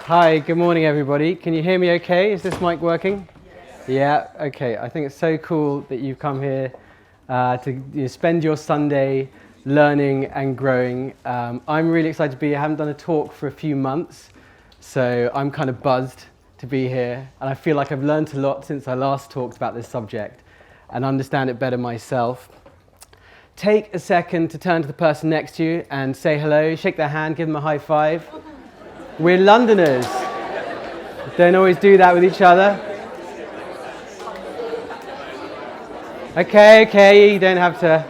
Hi, good morning everybody. Can you hear me okay? Is this mic working? Yes. Yeah, okay. I think it's so cool that you've come here to spend your Sunday learning and growing. I'm really excited to be here. I haven't done a talk for a few months, so I'm kind of buzzed to be here. And I feel like I've learned a lot since I last talked about this subject and understand it better myself. Take a second to turn to the person next to you and say hello, shake their hand, give them a high five. We're Londoners. Don't always do that with each other. Okay, you don't have to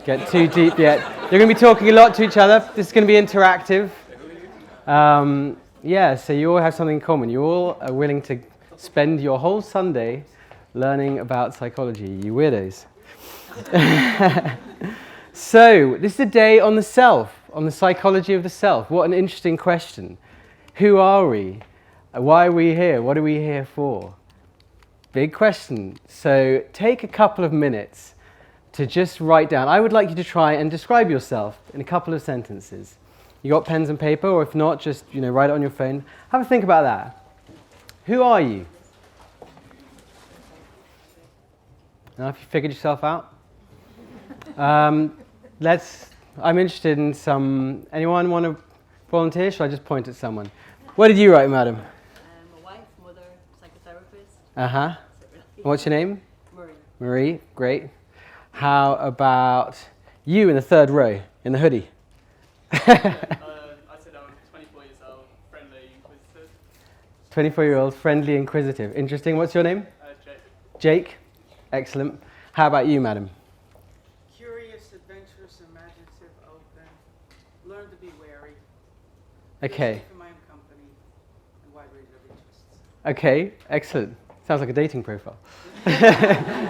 get too deep yet. You're going to be talking a lot to each other. This is going to be interactive. So you all have something in common. You all are willing to spend your whole Sunday learning about psychology, you weirdos. So, this is a day on the self, on the psychology of the self. What an interesting question. Who are we? Why are we here? What are we here for? Big question. So, take a couple of minutes to just write down. I would like you to try and describe yourself in a couple of sentences. You got pens and paper, or if not, just write it on your phone. Have a think about that. Who are you? Now, if you figured yourself out. I'm interested in some. Anyone want to volunteer? Should I just point at someone? What did you write, madam? A wife, mother, psychotherapist. Uh-huh. What's your name? Marie. Marie, great. How about you in the third row, in the hoodie? I said I'm 24 years old, friendly, inquisitive. 24-year-old, friendly, inquisitive. Interesting. What's your name? Jake. Jake. Excellent. How about you, madam? Curious, adventurous, imaginative, open. Learn to be wary. Okay. For my own company and wide range of interests. Okay, excellent. Sounds like a dating profile.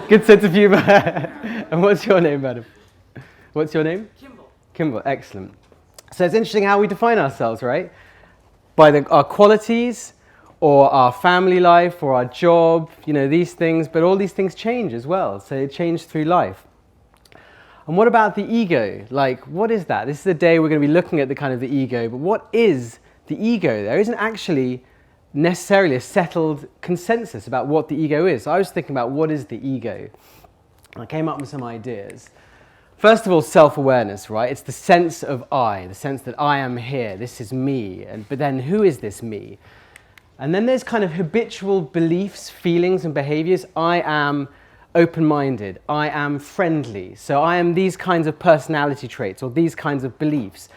Good sense of humor. And what's your name, madam? What's your name? Kimball. Kimball, excellent. So it's interesting how we define ourselves, right? By our qualities, or our family life, or our job, these things, but all these things change as well. So they change through life. And what about the ego? Like, what is that? This is the day we're going to be looking at the kind of the ego, but what is the ego? There isn't actually necessarily a settled consensus about what the ego is. So I was thinking about what is the ego. I came up with some ideas. First of all, self-awareness, right? It's the sense of I, the sense that I am here, this is me. But then who is this me? And then there's kind of habitual beliefs, feelings, and behaviors. I am open-minded. I am friendly. So I am these kinds of personality traits or these kinds of beliefs.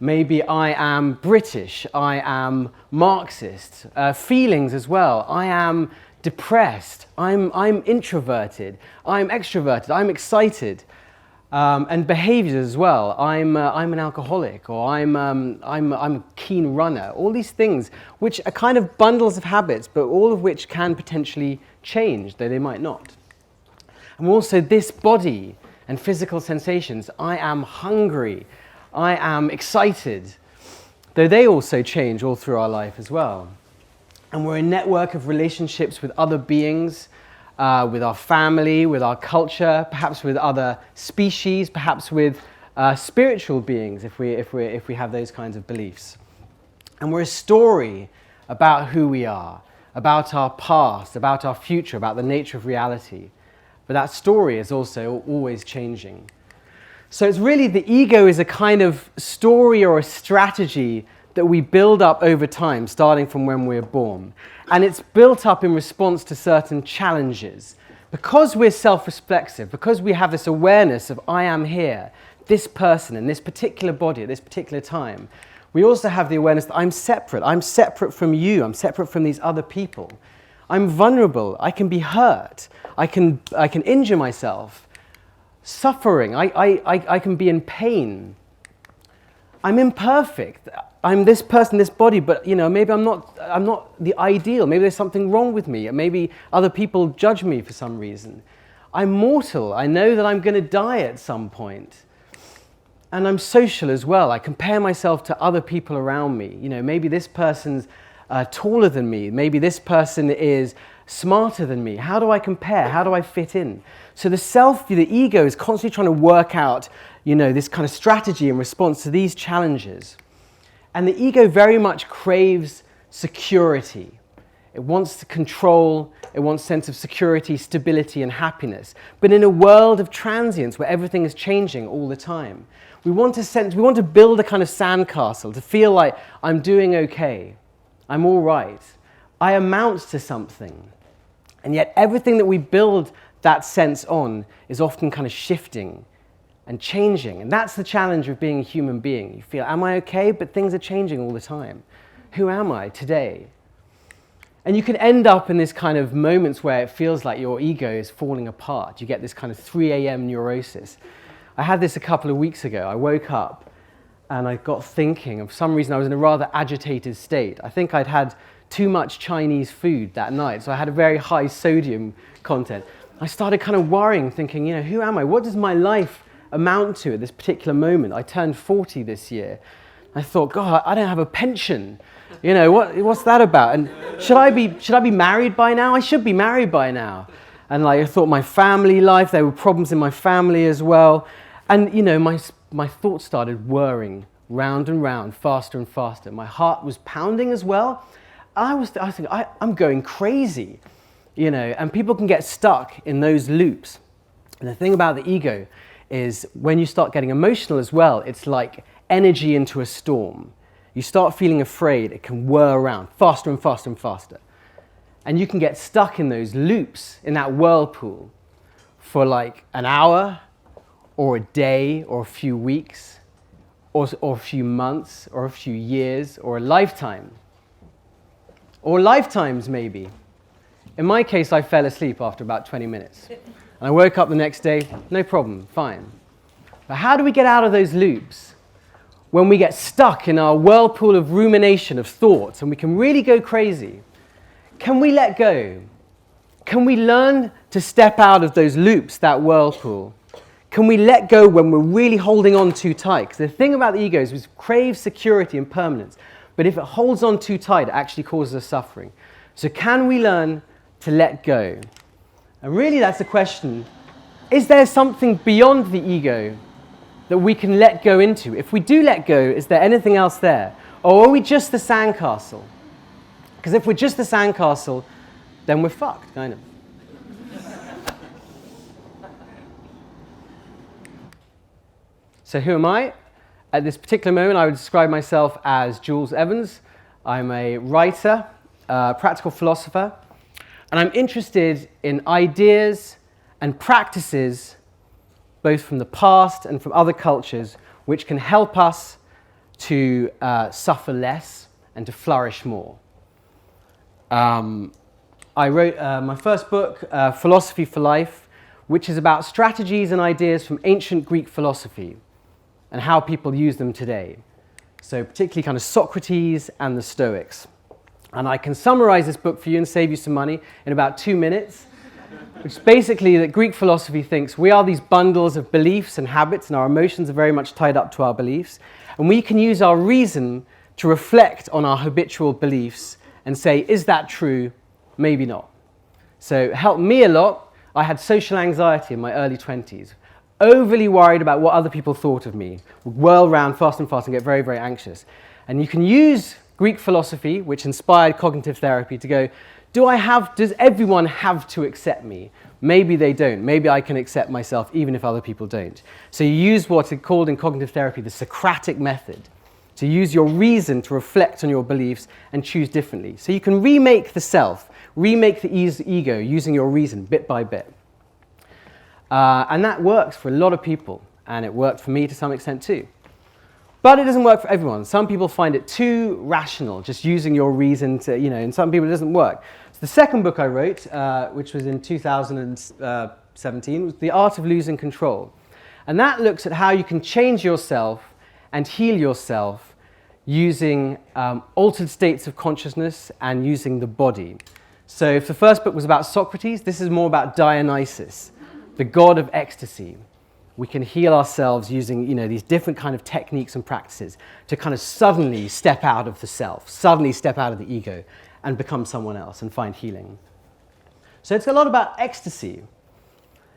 Maybe I am British. I am Marxist. Feelings as well. I am depressed. I'm introverted. I'm extroverted. I'm excited. And behaviors as well. I'm an alcoholic, or I'm a keen runner. All these things, which are kind of bundles of habits, but all of which can potentially change, though they might not. And also this body and physical sensations. I am hungry. I am excited, though they also change all through our life as well. And we're a network of relationships with other beings. With our family, with our culture, perhaps with other species, perhaps with spiritual beings, if we have those kinds of beliefs. And we're a story about who we are, about our past, about our future, about the nature of reality. But that story is also always changing. So it's really the ego is a kind of story or a strategy that we build up over time, starting from when we're born. And it's built up in response to certain challenges. Because we're self-reflexive, because we have this awareness of I am here, this person in this particular body at this particular time, we also have the awareness that I'm separate from you, I'm separate from these other people. I'm vulnerable, I can be hurt, I can injure myself, suffering, I can be in pain. I'm imperfect. I'm this person, this body, but maybe I'm not the ideal. Maybe there's something wrong with me. Maybe other people judge me for some reason. I'm mortal. I know that I'm going to die at some point. And I'm social as well. I compare myself to other people around me. Maybe this person's taller than me. Maybe this person is smarter than me. How do I compare? How do I fit in? So the ego is constantly trying to work out, this kind of strategy in response to these challenges. And the ego very much craves security. It wants control, it wants sense of security, stability, and happiness. But in a world of transience where everything is changing all the time, we want to build a kind of sandcastle, to feel like I'm doing okay, I'm all right, I amount to something. And yet everything that we build that sense on is often kind of shifting and changing. And that's the challenge of being a human being. You feel, am I okay? But things are changing all the time. Who am I today? And you can end up in this kind of moments where it feels like your ego is falling apart. You get this kind of 3 a.m. neurosis. I had this a couple of weeks ago. I woke up and I got thinking. For some reason, I was in a rather agitated state. I think I'd had too much Chinese food that night, so I had a very high sodium content. I started kind of worrying, thinking, who am I? What does my life amount to at this particular moment? I turned 40 this year. I thought, God, I don't have a pension. What's that about? And should I be married by now? I should be married by now. And I thought my family life, there were problems in my family as well. And my thoughts started whirring round and round, faster and faster. My heart was pounding as well. I was thinking, I'm going crazy, and people can get stuck in those loops. And the thing about the ego is when you start getting emotional as well, it's like energy into a storm. You start feeling afraid, it can whir around faster and faster and faster. And you can get stuck in those loops, in that whirlpool, for like an hour, or a day, or a few weeks, or a few months, or a few years, or a lifetime. Or lifetimes, maybe. In my case, I fell asleep after about 20 minutes. And I woke up the next day, no problem, fine. But how do we get out of those loops? When we get stuck in our whirlpool of rumination, of thoughts, and we can really go crazy, can we let go? Can we learn to step out of those loops, that whirlpool? Can we let go when we're really holding on too tight? Because the thing about the ego is we crave security and permanence. But if it holds on too tight, it actually causes us suffering. So can we learn to let go? And really that's the question. Is there something beyond the ego that we can let go into? If we do let go, is there anything else there? Or are we just the sandcastle? Because if we're just the sandcastle, then we're fucked, kind of. So who am I? At this particular moment, I would describe myself as Jules Evans. I'm a writer, practical philosopher, and I'm interested in ideas and practices, both from the past and from other cultures, which can help us to suffer less and to flourish more. I wrote my first book, Philosophy for Life, which is about strategies and ideas from ancient Greek philosophy and how people use them today. So particularly kind of Socrates and the Stoics. And I can summarize this book for you and save you some money in about 2 minutes, which is basically that Greek philosophy thinks we are these bundles of beliefs and habits, and our emotions are very much tied up to our beliefs. And we can use our reason to reflect on our habitual beliefs and say, is that true? Maybe not. So it helped me a lot. I had social anxiety in my early 20s. Overly worried about what other people thought of me, would whirl around fast and fast and get very, very anxious. And you can use Greek philosophy, which inspired cognitive therapy, to go, does everyone have to accept me? Maybe they don't. Maybe I can accept myself even if other people don't. So you use what's called in cognitive therapy the Socratic method, to use your reason to reflect on your beliefs and choose differently. So you can remake the self, remake the ego using your reason bit by bit. And that works for a lot of people, and it worked for me to some extent too. But it doesn't work for everyone. Some people find it too rational, just using your reason to, and some people it doesn't work. So the second book I wrote, which was in 2017, was The Art of Losing Control. And that looks at how you can change yourself and heal yourself using altered states of consciousness and using the body. So if the first book was about Socrates, this is more about Dionysus, the god of ecstasy. We can heal ourselves using these different kind of techniques and practices to kind of suddenly step out of the self, suddenly step out of the ego and become someone else and find healing. So it's a lot about ecstasy.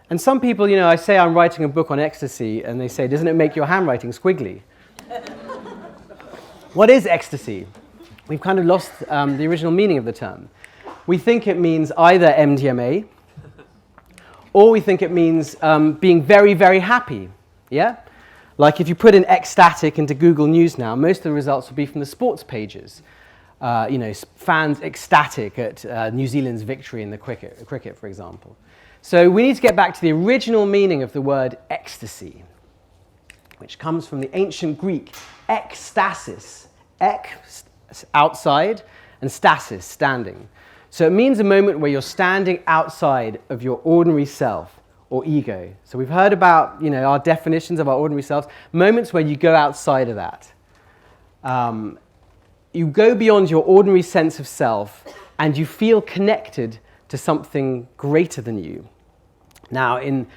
And some people, I say I'm writing a book on ecstasy and they say, doesn't it make your handwriting squiggly? What is ecstasy? we've kind of lost the original meaning of the term. We think it means either MDMA, or we think it means being very, very happy, yeah? Like if you put in ecstatic into Google News now, most of the results will be from the sports pages. Fans ecstatic at New Zealand's victory in the cricket, for example. So we need to get back to the original meaning of the word ecstasy, which comes from the ancient Greek ekstasis, outside, and stasis, standing. So it means a moment where you're standing outside of your ordinary self or ego. So we've heard about, our definitions of our ordinary selves, moments where you go outside of that. You go beyond your ordinary sense of self and you feel connected to something greater than you. Now, in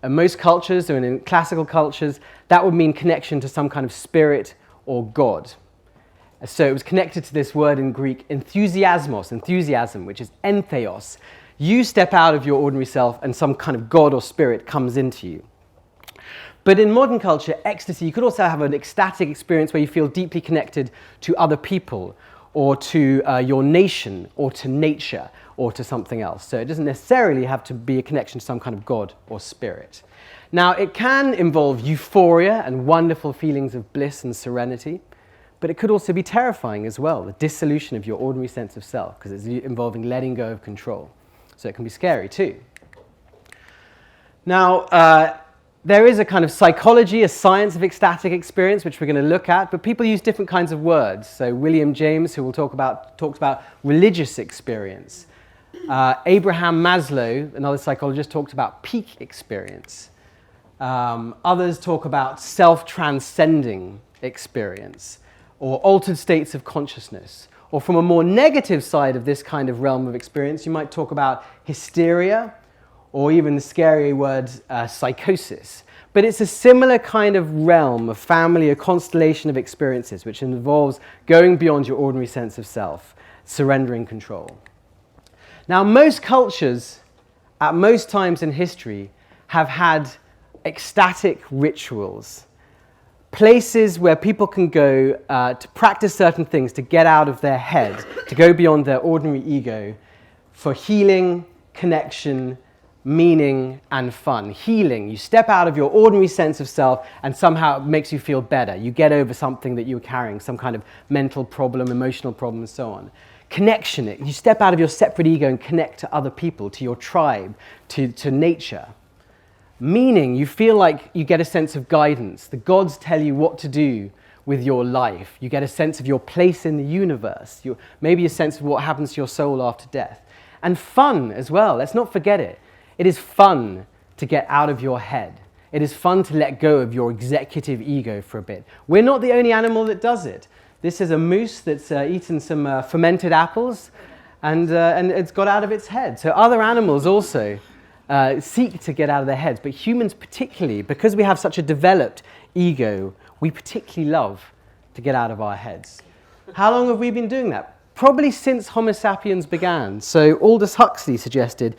most cultures, or in classical cultures, that would mean connection to some kind of spirit or God. So it was connected to this word in Greek, enthusiasm, which is entheos. You step out of your ordinary self and some kind of God or spirit comes into you. But in modern culture, ecstasy, you could also have an ecstatic experience where you feel deeply connected to other people, or to your nation, or to nature, or to something else. So it doesn't necessarily have to be a connection to some kind of God or spirit. Now, it can involve euphoria and wonderful feelings of bliss and serenity, but it could also be terrifying as well, the dissolution of your ordinary sense of self, because it's involving letting go of control. So it can be scary too. Now, there is a kind of psychology, a science of ecstatic experience, which we're going to look at, but people use different kinds of words. So William James, who we'll talks about religious experience. Abraham Maslow, another psychologist, talked about peak experience. Others talk about self-transcending experience, or altered states of consciousness. Or from a more negative side of this kind of realm of experience, you might talk about hysteria, or even the scary word psychosis. But it's a similar kind of realm, a family, a constellation of experiences, which involves going beyond your ordinary sense of self, surrendering control. Now, most cultures, at most times in history, have had ecstatic rituals, places where people can go to practice certain things, to get out of their head, to go beyond their ordinary ego, for healing, connection, meaning, and fun. Healing, you step out of your ordinary sense of self and somehow it makes you feel better. You get over something that you were carrying, some kind of mental problem, emotional problem, and so on. Connection, you step out of your separate ego and connect to other people, to your tribe, to nature. Meaning, you feel like you get a sense of guidance. The gods tell you what to do with your life. You get a sense of your place in the universe. Maybe a sense of what happens to your soul after death. And fun as well, let's not forget it. It is fun to get out of your head. It is fun to let go of your executive ego for a bit. We're not the only animal that does it. This is a moose that's eaten some fermented apples and it's got out of its head. So other animals also seek to get out of their heads, but humans particularly, because we have such a developed ego, we particularly love to get out of our heads. How long have we been doing that? Probably since Homo sapiens began. So Aldous Huxley suggested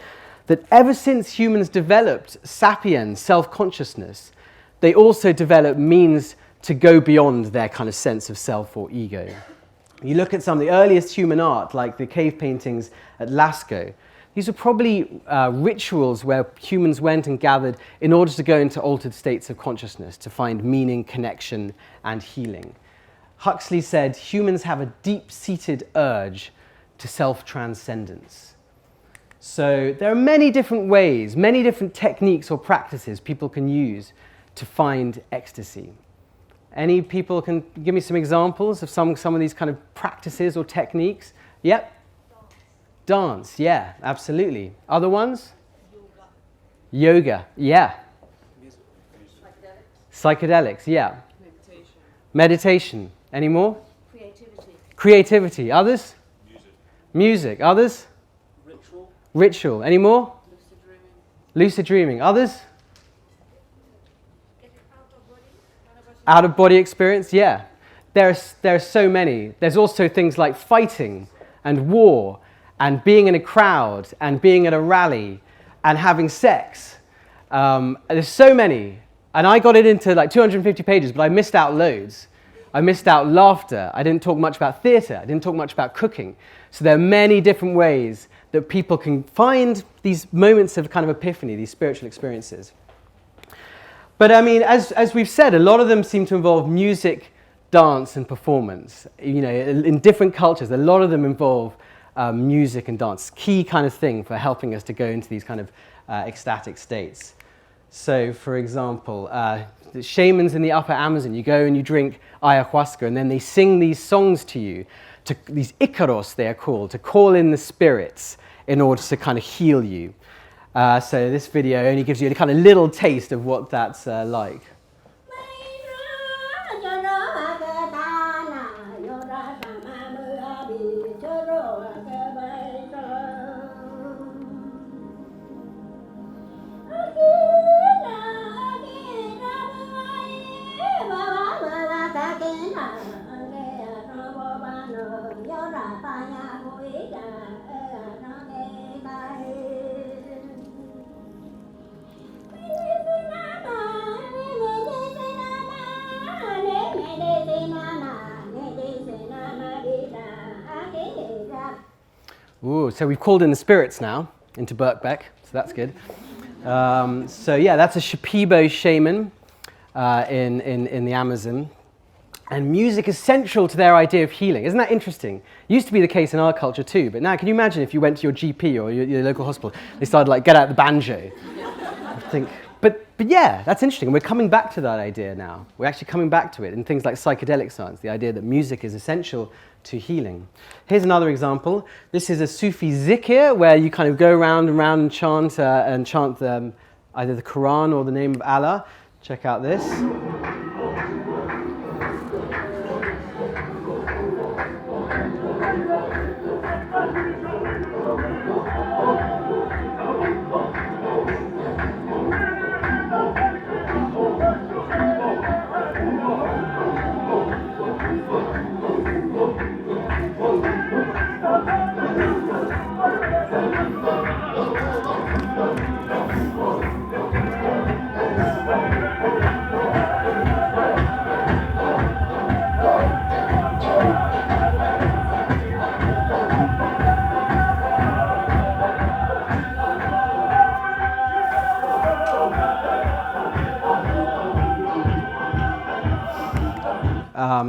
that ever since humans developed sapiens, self-consciousness, they also developed means to go beyond their kind of sense of self or ego. You look at some of the earliest human art, like the cave paintings at Lascaux. These were probably rituals where humans went and gathered in order to go into altered states of consciousness, to find meaning, connection, and healing. Huxley said, humans have a deep-seated urge to self-transcendence. So there are many different ways, many different techniques or practices people can use to find ecstasy. Any people can give me some examples of some of these kind of practices or techniques? Yep. Dance, yeah, absolutely. Other ones? Yoga, yeah. Psychedelics, yeah. Meditation. Any more? Creativity. Others? Music. Others? Ritual. Any more? Lucid dreaming. Others? Out of body experience, yeah. There are so many. There's also things like fighting and war and being in a crowd and being at a rally and having sex. There's so many. And I got it into like 250 pages, but I missed out loads. I missed out laughter. I didn't talk much about theatre. I didn't talk much about cooking. So there are many different ways that people can find these moments of kind of epiphany, these spiritual experiences. But I mean, as we've said, a lot of them seem to involve music, dance, and performance. You know, in different cultures, a lot of them involve music and dance. Key kind of thing for helping us to go into these kind of ecstatic states. So, for example, the shamans in the upper Amazon, you go and you drink ayahuasca, and then they sing these songs to you, these icaros they are called, to call in the spirits in order to kind of heal you. So this video only gives you a kind of little taste of what that's like. Ooh, so we've called in the spirits now into Birkbeck, so that's good. So yeah, that's a Shipibo shaman in the Amazon. And music is central to their idea of healing. Isn't that interesting? Used to be the case in our culture too, but now can you imagine if you went to your GP or your local hospital, they started like, get out the banjo. I think, but yeah, that's interesting. We're coming back to that idea now. We're actually coming back to it in things like psychedelic science, the idea that music is essential to healing. Here's another example. This is a Sufi zikr where you kind of go round and round and chant either the Quran or the name of Allah. Check out this.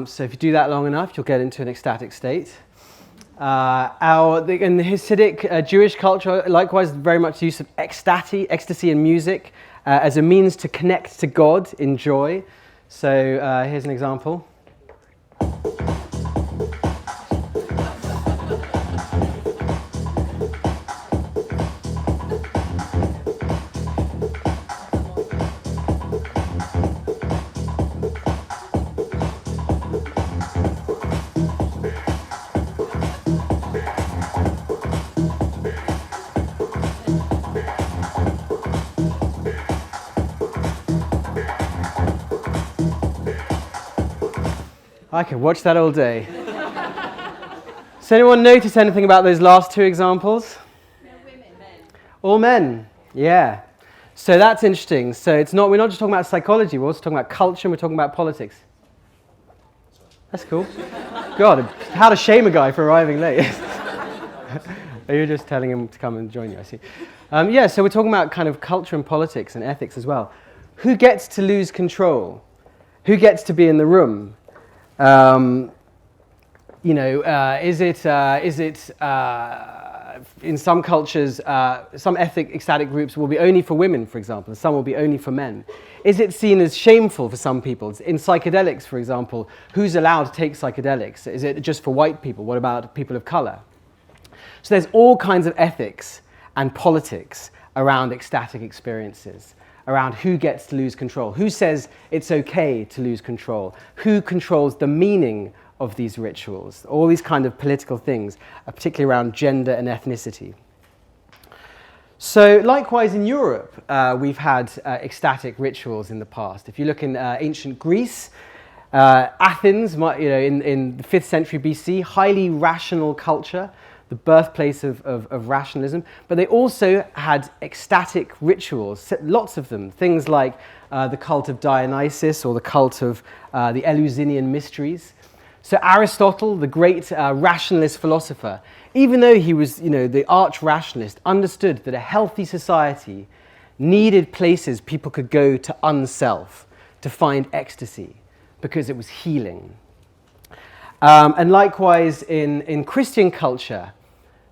So if you do that long enough, you'll get into an ecstatic state. In the Hasidic Jewish culture, likewise, very much use of ecstasy and music as a means to connect to God in joy. So here's an example. I could watch that all day. Does anyone notice anything about those last two examples? No women, men. All men, yeah. So that's interesting. So we're not just talking about psychology, we're also talking about culture, and we're talking about politics. That's cool. God, how to shame a guy for arriving late. Are you just telling him to come and join you, I see. Yeah, so we're talking about kind of culture and politics and ethics as well. Who gets to lose control? Who gets to be in the room? Is it in some cultures, some ecstatic groups will be only for women, for example, and some will be only for men. Is it seen as shameful for some people? In psychedelics, for example, who's allowed to take psychedelics? Is it just for white people? What about people of color? So there's all kinds of ethics and politics around ecstatic experiences, around who gets to lose control, who says it's okay to lose control, who controls the meaning of these rituals, all these kind of political things, particularly around gender and ethnicity. So likewise in Europe, we've had ecstatic rituals in the past. If you look in ancient Greece, Athens, in the 5th century BC, highly rational culture, the birthplace of rationalism, but they also had ecstatic rituals, lots of them, things like the cult of Dionysus or the cult of the Eleusinian mysteries. So Aristotle, the great rationalist philosopher, even though he was, the arch rationalist, understood that a healthy society needed places people could go to unself, to find ecstasy, because it was healing. And likewise, in Christian culture,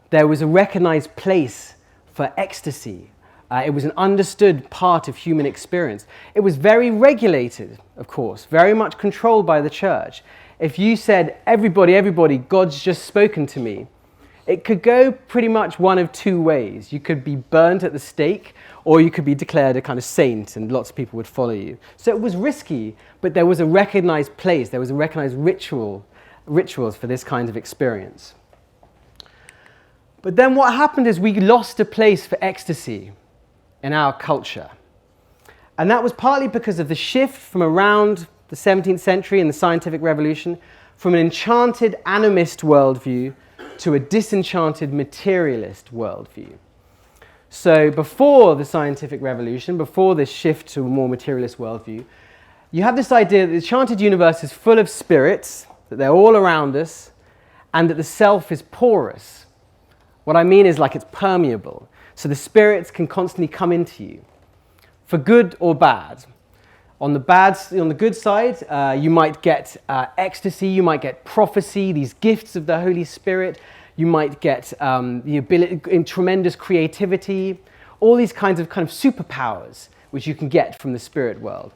there was a recognized place for ecstasy. It was an understood part of human experience. It was very regulated, of course, very much controlled by the church. If you said, everybody, God's just spoken to me, it could go pretty much one of two ways. You could be burnt at the stake, or you could be declared a kind of saint, and lots of people would follow you. So it was risky, but there was a recognized place, there was a recognized rituals for this kind of experience. But then what happened is we lost a place for ecstasy in our culture. And that was partly because of the shift from around the 17th century and the scientific revolution from an enchanted animist worldview to a disenchanted materialist worldview. So before the scientific revolution, before this shift to a more materialist worldview, you have this idea that the enchanted universe is full of spirits, that they're all around us, and that the self is porous. What I mean is like it's permeable. So the spirits can constantly come into you, for good or bad. On the good side, you might get ecstasy, you might get prophecy, these gifts of the Holy Spirit, you might get the ability in tremendous creativity, all these kinds of superpowers which you can get from the spirit world.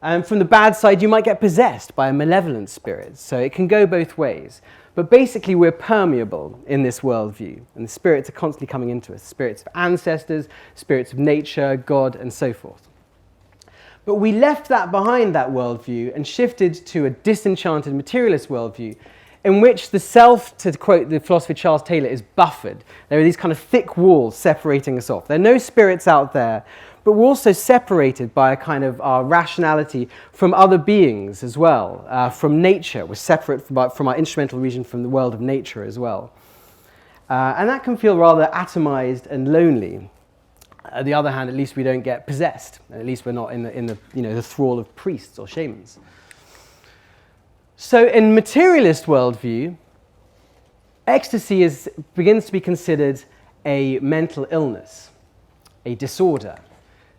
And from the bad side, you might get possessed by a malevolent spirit. So it can go both ways. But basically, we're permeable in this worldview, and the spirits are constantly coming into us. Spirits of ancestors, spirits of nature, God, and so forth. But we left that behind, that worldview, and shifted to a disenchanted materialist worldview in which the self, to quote the philosopher Charles Taylor, is buffered. There are these kind of thick walls separating us off. There are no spirits out there, but we're also separated by a kind of our rationality from other beings as well, from nature. We're separate from our instrumental region from the world of nature as well. And that can feel rather atomized and lonely. On the other hand, at least we don't get possessed. At least we're not in the thrall of priests or shamans. So in materialist worldview, ecstasy begins to be considered a mental illness, a disorder.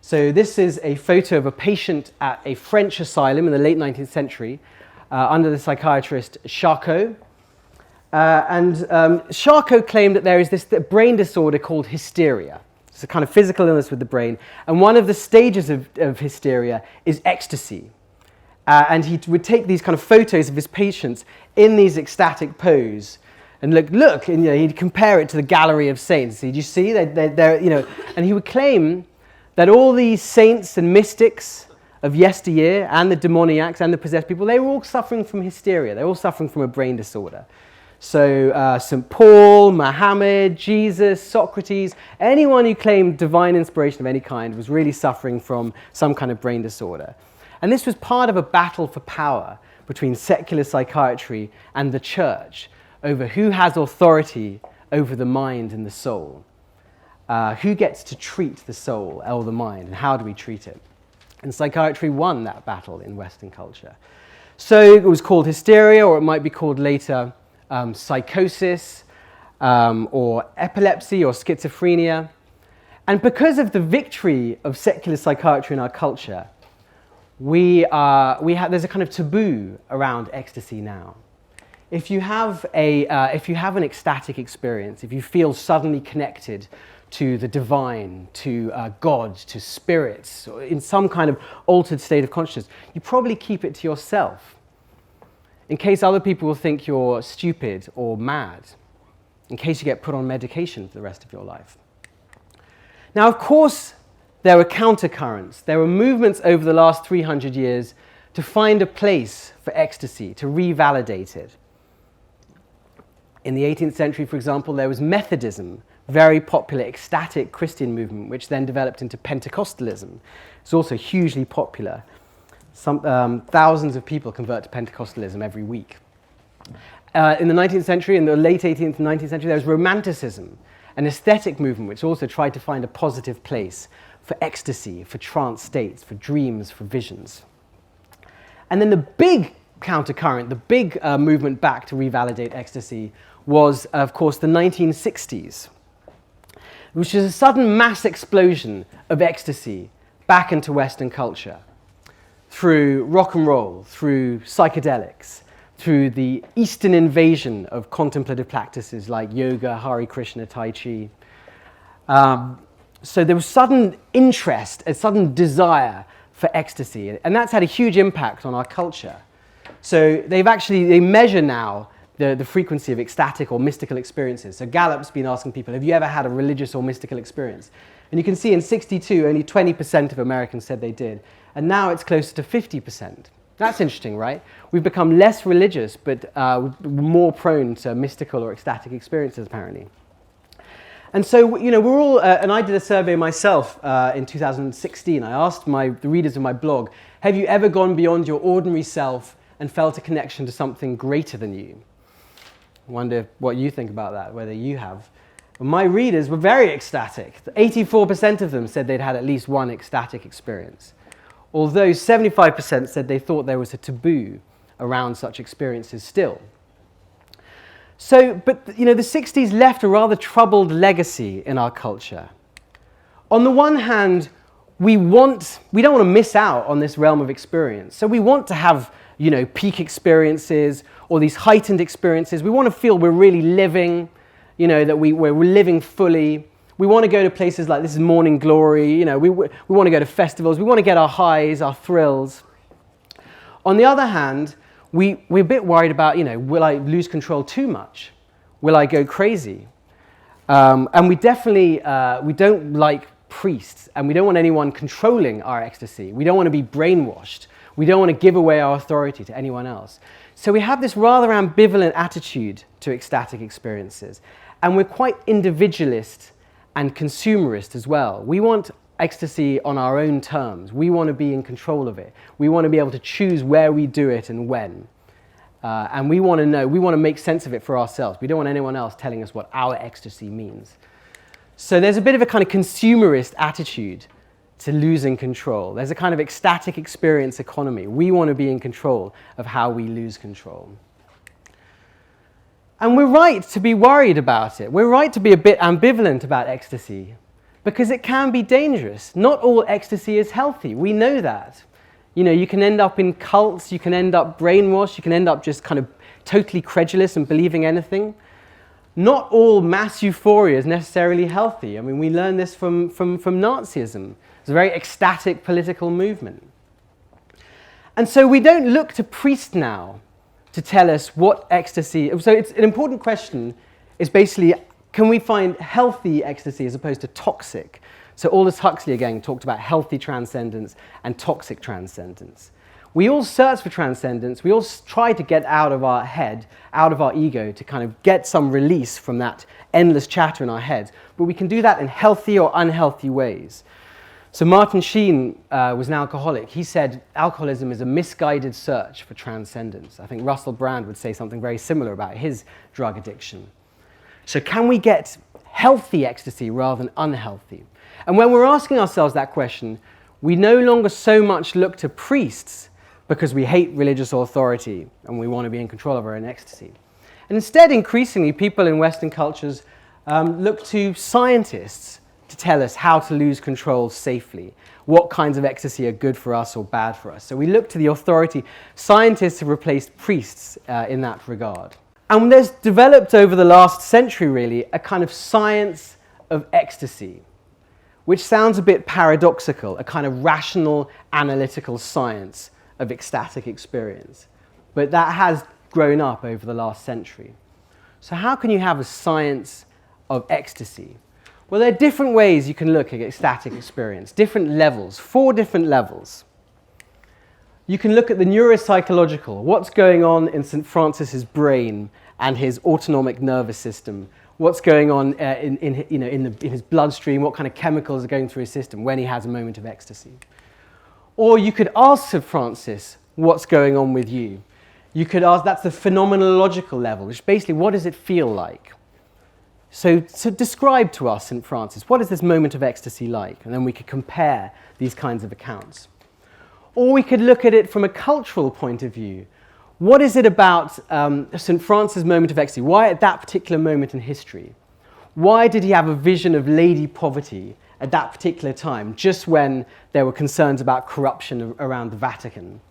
So this is a photo of a patient at a French asylum in the late 19th century under the psychiatrist Charcot. Charcot claimed that there is this brain disorder called hysteria. It's a kind of physical illness with the brain. And one of the stages of hysteria is ecstasy. And he would take these kind of photos of his patients in these ecstatic pose. And look, and he'd compare it to the gallery of saints. Did you see? They're, and he would claim that all these saints and mystics of yesteryear, and the demoniacs and the possessed people, they were all suffering from hysteria. They were all suffering from a brain disorder. So St. Paul, Muhammad, Jesus, Socrates, anyone who claimed divine inspiration of any kind was really suffering from some kind of brain disorder. And this was part of a battle for power between secular psychiatry and the church over who has authority over the mind and the soul. Who gets to treat the soul or the mind, and how do we treat it? And psychiatry won that battle in Western culture. So it was called hysteria, or it might be called later psychosis, or epilepsy, or schizophrenia. And because of the victory of secular psychiatry in our culture, there's a kind of taboo around ecstasy now. If you have an ecstatic experience, if you feel suddenly connected to the divine, to God, to spirits, or in some kind of altered state of consciousness, you probably keep it to yourself, in case other people will think you're stupid or mad, in case you get put on medication for the rest of your life. Now, of course, there were countercurrents. There were movements over the last 300 years to find a place for ecstasy, to revalidate it. In the 18th century, for example, there was Methodism, very popular ecstatic Christian movement, which then developed into Pentecostalism. It's also hugely popular. Thousands of people convert to Pentecostalism every week. In the 19th century, in the late 18th and 19th century, there was Romanticism, an aesthetic movement which also tried to find a positive place for ecstasy, for trance states, for dreams, for visions. And then the big countercurrent, the big movement back to revalidate ecstasy was, of course, the 1960s, which is a sudden mass explosion of ecstasy back into Western culture through rock and roll, through psychedelics, through the Eastern invasion of contemplative practices like yoga, Hare Krishna, Tai Chi. So there was sudden interest, a sudden desire for ecstasy, and that's had a huge impact on our culture. So they measure now the frequency of ecstatic or mystical experiences. So Gallup's been asking people, have you ever had a religious or mystical experience? And you can see in 62, only 20% of Americans said they did. And now it's closer to 50%. That's interesting, right? We've become less religious, but more prone to mystical or ecstatic experiences, apparently. And so, you know, we're all, and I did a survey myself in 2016. I asked the readers of my blog, have you ever gone beyond your ordinary self and felt a connection to something greater than you? I wonder what you think about that, whether you have. Well, my readers were very ecstatic. 84% of them said they'd had at least one ecstatic experience, although 75% said they thought there was a taboo around such experiences still. So, but, you know, the 60s left a rather troubled legacy in our culture. On the one hand, we don't want to miss out on this realm of experience. So we want to have, you know, peak experiences or these heightened experiences. We want to feel we're really living, you know, that we're living fully. We want to go to places like, this is Morning Glory, you know, we want to go to festivals. We want to get our highs, our thrills. On the other hand, we're a bit worried about, you know, will I lose control too much? Will I go crazy? And we definitely, we don't like priests, and we don't want anyone controlling our ecstasy. We don't want to be brainwashed. We don't want to give away our authority to anyone else. So we have this rather ambivalent attitude to ecstatic experiences, and we're quite individualist and consumerist as well. We want ecstasy on our own terms. We want to be in control of it. We want to be able to choose where we do it and when. And we want to know, we want to make sense of it for ourselves. We don't want anyone else telling us what our ecstasy means. So there's a bit of a kind of consumerist attitude to losing control. There's a kind of ecstatic experience economy. We want to be in control of how we lose control. And we're right to be worried about it. We're right to be a bit ambivalent about ecstasy, because it can be dangerous. Not all ecstasy is healthy. We know that. You know, you can end up in cults, you can end up brainwashed, you can end up just kind of totally credulous and believing anything. Not all mass euphoria is necessarily healthy. I mean, we learn this from Nazism. It's a very ecstatic political movement. And so we don't look to priests now to tell us what ecstasy. So it's an important question is basically, can we find healthy ecstasy as opposed to toxic? So Aldous Huxley again talked about healthy transcendence and toxic transcendence. We all search for transcendence. We all try to get out of our head, out of our ego, to kind of get some release from that endless chatter in our heads. But we can do that in healthy or unhealthy ways. So Martin Sheen was an alcoholic. He said alcoholism is a misguided search for transcendence. I think Russell Brand would say something very similar about his drug addiction. So can we get healthy ecstasy rather than unhealthy? And when we're asking ourselves that question, we no longer so much look to priests because we hate religious authority and we want to be in control of our own ecstasy. And instead, increasingly, people in Western cultures look to scientists to tell us how to lose control safely, what kinds of ecstasy are good for us or bad for us. So we look to the authority. Scientists have replaced priests in that regard. And there's developed over the last century, really, a kind of science of ecstasy, which sounds a bit paradoxical, a kind of rational, analytical science of ecstatic experience. But that has grown up over the last century. So how can you have a science of ecstasy? Well, there are different ways you can look at ecstatic experience, different levels, 4 different levels. You can look at the neuropsychological, what's going on in St. Francis's brain and his autonomic nervous system, what's going on in his bloodstream, what kind of chemicals are going through his system when he has a moment of ecstasy. Or you could ask St. Francis, what's going on with you? You could ask, that's the phenomenological level, which basically, what does it feel like? So describe to us, St. Francis, what is this moment of ecstasy like? And then we could compare these kinds of accounts. Or we could look at it from a cultural point of view. What is it about St. Francis' moment of ecstasy? Why at that particular moment in history? Why did he have a vision of lady poverty at that particular time, just when there were concerns about corruption around the Vatican?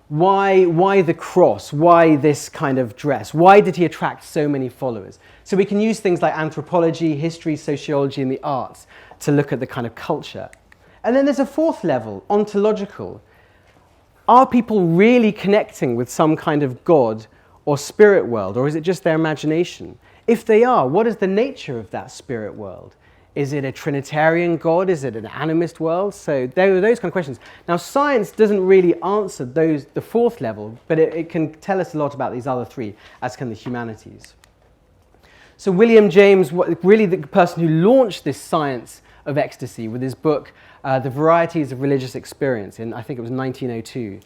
Why the cross? Why this kind of dress? Why did he attract so many followers? So we can use things like anthropology, history, sociology, and the arts to look at the kind of culture. And then there's a fourth level, ontological. Are people really connecting with some kind of God or spirit world, or is it just their imagination? If they are, what is the nature of that spirit world? Is it a Trinitarian God? Is it an animist world? So there are those kind of questions. Now, science doesn't really answer the fourth level, but it can tell us a lot about these other three, as can the humanities. So William James, really the person who launched this science of ecstasy with his book, The Varieties of Religious Experience, in I think it was 1902,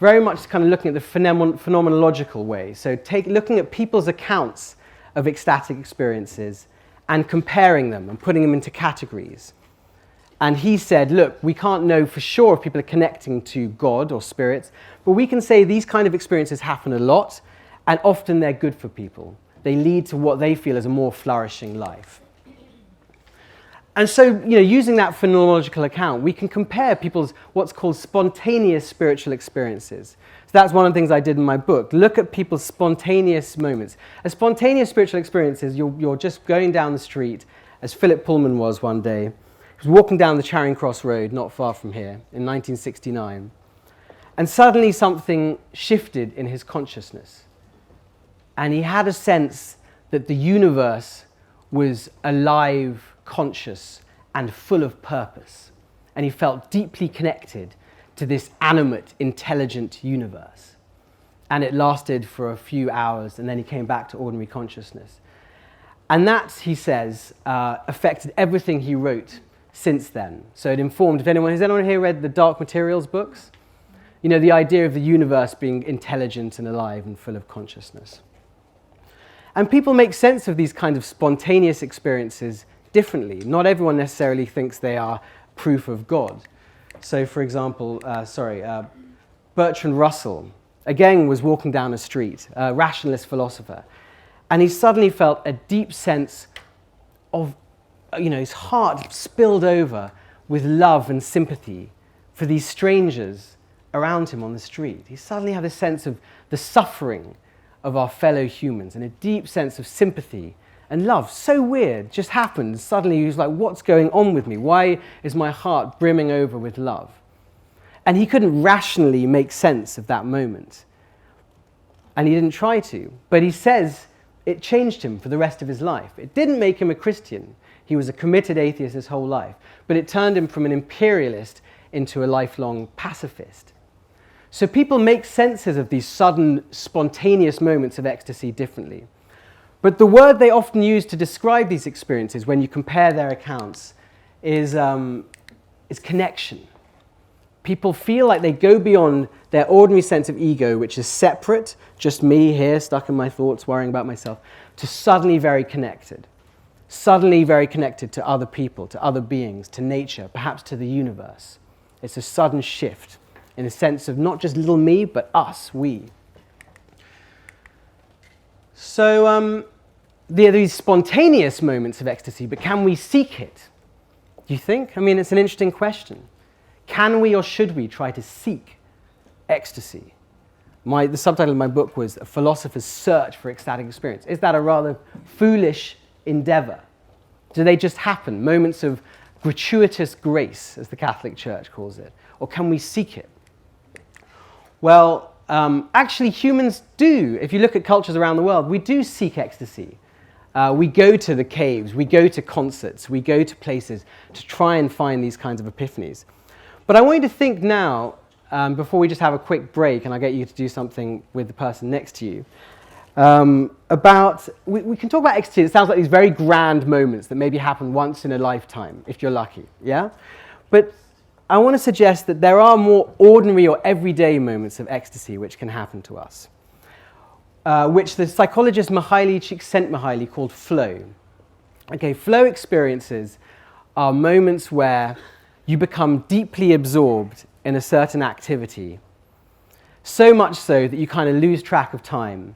very much kind of looking at the phenomenological way. So looking at people's accounts of ecstatic experiences and comparing them and putting them into categories. And he said, look, we can't know for sure if people are connecting to God or spirits, but we can say these kind of experiences happen a lot, and often they're good for people. They lead to what they feel is a more flourishing life. And so, using that phenomenological account, we can compare people's what's called spontaneous spiritual experiences. So that's one of the things I did in my book. Look at people's spontaneous moments. A spontaneous spiritual experience is you're just going down the street, as Philip Pullman was one day. He was walking down the Charing Cross Road, not far from here, in 1969. And suddenly something shifted in his consciousness. And he had a sense that the universe was alive, conscious, and full of purpose. And he felt deeply connected to this animate, intelligent universe. And it lasted for a few hours, and then he came back to ordinary consciousness. And that, he says, affected everything he wrote since then. So it informed, has anyone here read the Dark Materials books? The idea of the universe being intelligent and alive and full of consciousness. And people make sense of these kinds of spontaneous experiences differently. Not everyone necessarily thinks they are proof of God. So, for example, Bertrand Russell, again, was walking down a street, a rationalist philosopher, and he suddenly felt a deep sense of, his heart spilled over with love and sympathy for these strangers around him on the street. He suddenly had a sense of the suffering of our fellow humans and a deep sense of sympathy and love. So weird, just happened. Suddenly he was like, what's going on with me? Why is my heart brimming over with love? And he couldn't rationally make sense of that moment. And he didn't try to. But he says it changed him for the rest of his life. It didn't make him a Christian. He was a committed atheist his whole life. But it turned him from an imperialist into a lifelong pacifist. So people make senses of these sudden, spontaneous moments of ecstasy differently. But the word they often use to describe these experiences when you compare their accounts is connection. People feel like they go beyond their ordinary sense of ego, which is separate, just me here, stuck in my thoughts, worrying about myself, to suddenly very connected to other people, to other beings, to nature, perhaps to the universe. It's a sudden shift in the sense of not just little me, but us, we. So there are these spontaneous moments of ecstasy, but can we seek it? Do you think? I mean, it's an interesting question. Can we or should we try to seek ecstasy? The subtitle of my book was A Philosopher's Search for Ecstatic Experience. Is that a rather foolish endeavor? Do they just happen, moments of gratuitous grace, as the Catholic Church calls it? Or can we seek it? Well, actually humans do. If you look at cultures around the world, we do seek ecstasy. We go to the caves, we go to concerts, we go to places to try and find these kinds of epiphanies. But I want you to think now, before we just have a quick break and I get you to do something with the person next to you, we can talk about ecstasy. It sounds like these very grand moments that maybe happen once in a lifetime, if you're lucky, yeah? But I want to suggest that there are more ordinary or everyday moments of ecstasy which can happen to us, which the psychologist Mihaly Csikszentmihalyi called flow. Okay, flow experiences are moments where you become deeply absorbed in a certain activity, so much so that you kind of lose track of time,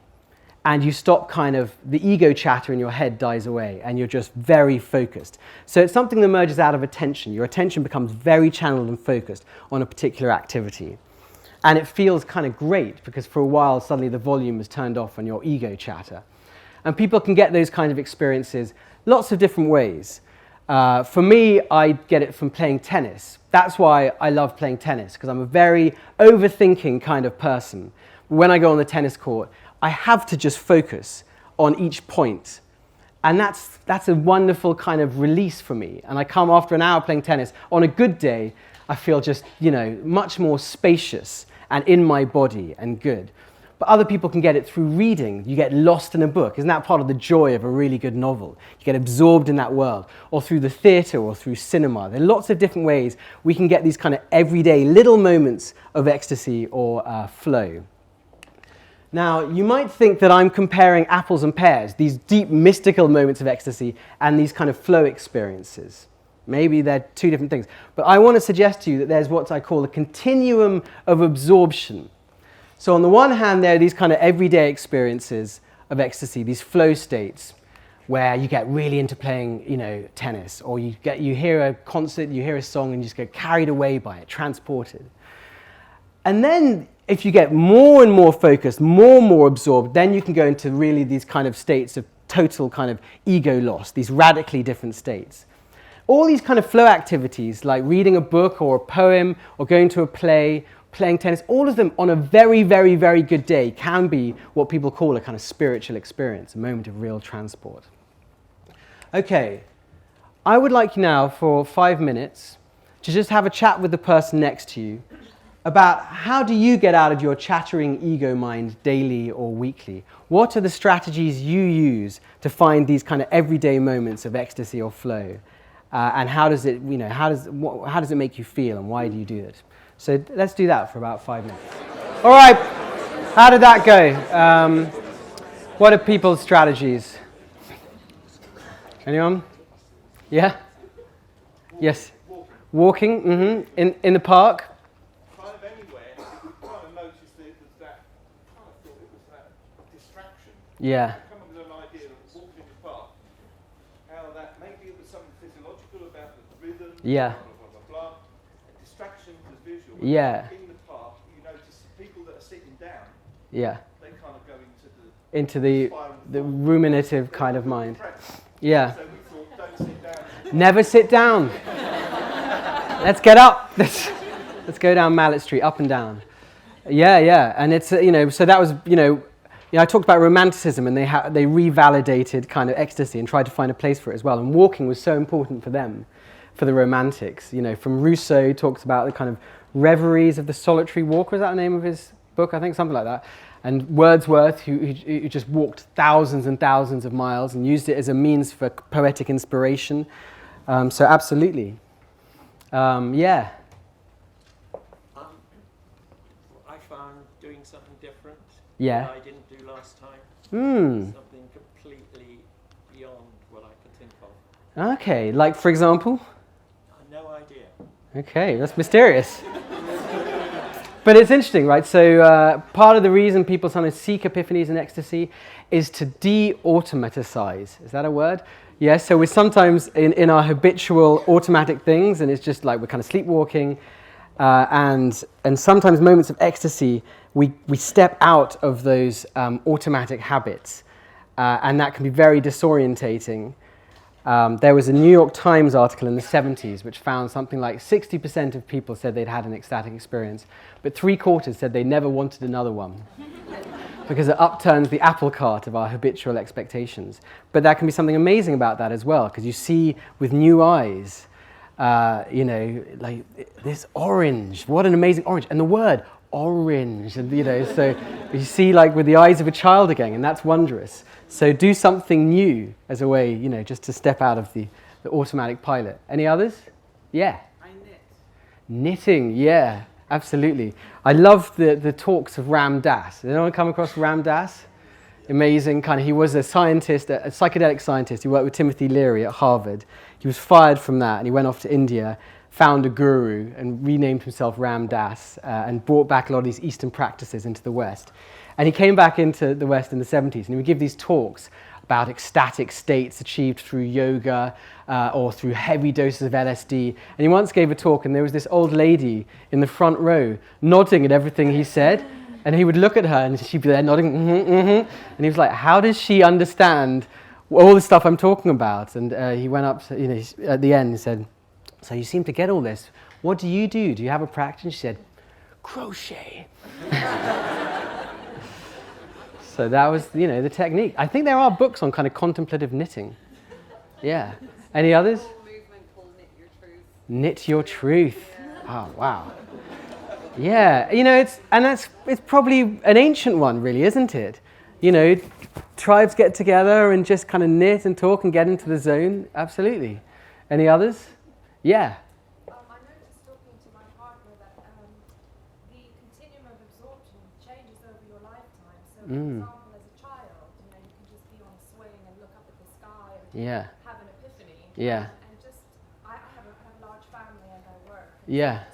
and you stop the ego chatter in your head dies away, and you're just very focused. So it's something that emerges out of attention. Your attention becomes very channeled and focused on a particular activity. And it feels kind of great, because for a while, suddenly the volume is turned off on your ego chatter. And people can get those kind of experiences lots of different ways. For me, I get it from playing tennis. That's why I love playing tennis, because I'm a very overthinking kind of person. When I go on the tennis court, I have to just focus on each point. And that's a wonderful kind of release for me. And I come after an hour playing tennis. On a good day, I feel just, much more spacious and in my body and good. But other people can get it through reading. You get lost in a book. Isn't that part of the joy of a really good novel? You get absorbed in that world. Or through the theatre or through cinema. There are lots of different ways we can get these kind of everyday little moments of ecstasy or flow. Now, you might think that I'm comparing apples and pears, these deep mystical moments of ecstasy and these kind of flow experiences. Maybe they're two different things. But I want to suggest to you that there's what I call a continuum of absorption. So on the one hand, there are these kind of everyday experiences of ecstasy, these flow states, where you get really into playing, tennis, or you hear a concert, you hear a song, and you just get carried away by it, transported. And then, if you get more and more focused, more and more absorbed, then you can go into really these kind of states of total kind of ego loss, these radically different states. All these kind of flow activities, like reading a book or a poem, or going to a play, playing tennis, all of them on a very, very, very good day can be what people call a kind of spiritual experience, a moment of real transport. Okay, I would like you now for 5 minutes to just have a chat with the person next to you about how do you get out of your chattering ego mind daily or weekly? What are the strategies you use to find these kind of everyday moments of ecstasy or flow? And how does it, how does it make you feel, and why do you do it? So let's do that for about 5 minutes. All right, how did that go? What are people's strategies? Anyone? Yeah? Yes? Walking? Mm-hmm. In the park? Kind of anywhere, you kind of noticed that it was that, I kind of thought it was that distraction. Yeah. I come up with an idea of walking in the park, how that maybe it was something physiological about the rhythm, Yeah. blah, blah, blah, blah. Distraction was visual. Yeah. In the park, you notice people that are sitting down, Yeah. they kind of go into Into the ruminative kind of mind. depressed. Yeah. So we thought, don't sit down. Never sit down. Let's get up. Let's go down Mallet Street, up and down. Yeah. And it's, so that was, I talked about romanticism, and they revalidated kind of ecstasy and tried to find a place for it as well. And walking was so important for them, for the romantics. From Rousseau, talks about the kind of reveries of the solitary walker. Is that the name of his book? I think something like that. And Wordsworth, who just walked thousands and thousands of miles and used it as a means for poetic inspiration. So absolutely. Yeah. I found doing something different Yeah. that I didn't do last time. Something completely beyond what I could think of. Okay, like for example? No idea. Okay, that's mysterious. But it's interesting, right? So part of the reason people sometimes seek epiphanies in ecstasy is to de-automaticize. Is that a word? Yes, so we're sometimes in our habitual automatic things, and it's just like we're kind of sleepwalking, and sometimes moments of ecstasy, we step out of those automatic habits, and that can be very disorientating. There was a New York Times article in the 70s which found something like 60% of people said they'd had an ecstatic experience, but 3/4 said they never wanted another one because it upturns the apple cart of our habitual expectations. But there can be something amazing about that as well, because you see with new eyes, like this orange, what an amazing orange, and the word orange, and so you see like with the eyes of a child again, and that's wondrous. So do something new as a way, just to step out of the automatic pilot. Any others? Yeah. I knit. Knitting, yeah, absolutely. I love the talks of Ram Dass. Did anyone come across Ram Dass? Amazing, kind of, he was a scientist, a psychedelic scientist. He worked with Timothy Leary at Harvard. He was fired from that and he went off to India, found a guru and renamed himself Ram Dass and brought back a lot of these Eastern practices into the West. And he came back into the West in the 70s and he would give these talks about ecstatic states achieved through yoga or through heavy doses of LSD. And he once gave a talk and there was this old lady in the front row nodding at everything he said. And he would look at her and she'd be there nodding, mm-hmm, mm-hmm. And he was like, how does she understand all the stuff I'm talking about? And he went up to, at the end and said, so you seem to get all this. What do you do? Do you have a practice? And she said, crochet. So that was, the technique. I think there are books on kind of contemplative knitting. Yeah. Any others? There's a whole movement called Knit Your Truth. Knit Your Truth. Oh, wow. Yeah, it's probably an ancient one, really, isn't it? Tribes get together and just kind of knit and talk and get into the zone. Absolutely. Any others? Yeah. I noticed talking to my partner that the continuum of absorption changes over your lifetime. So, for example, as a child, you can just be on a swing and look up at the sky and have an epiphany. Yeah. And just, I have a large family and I work. Yeah.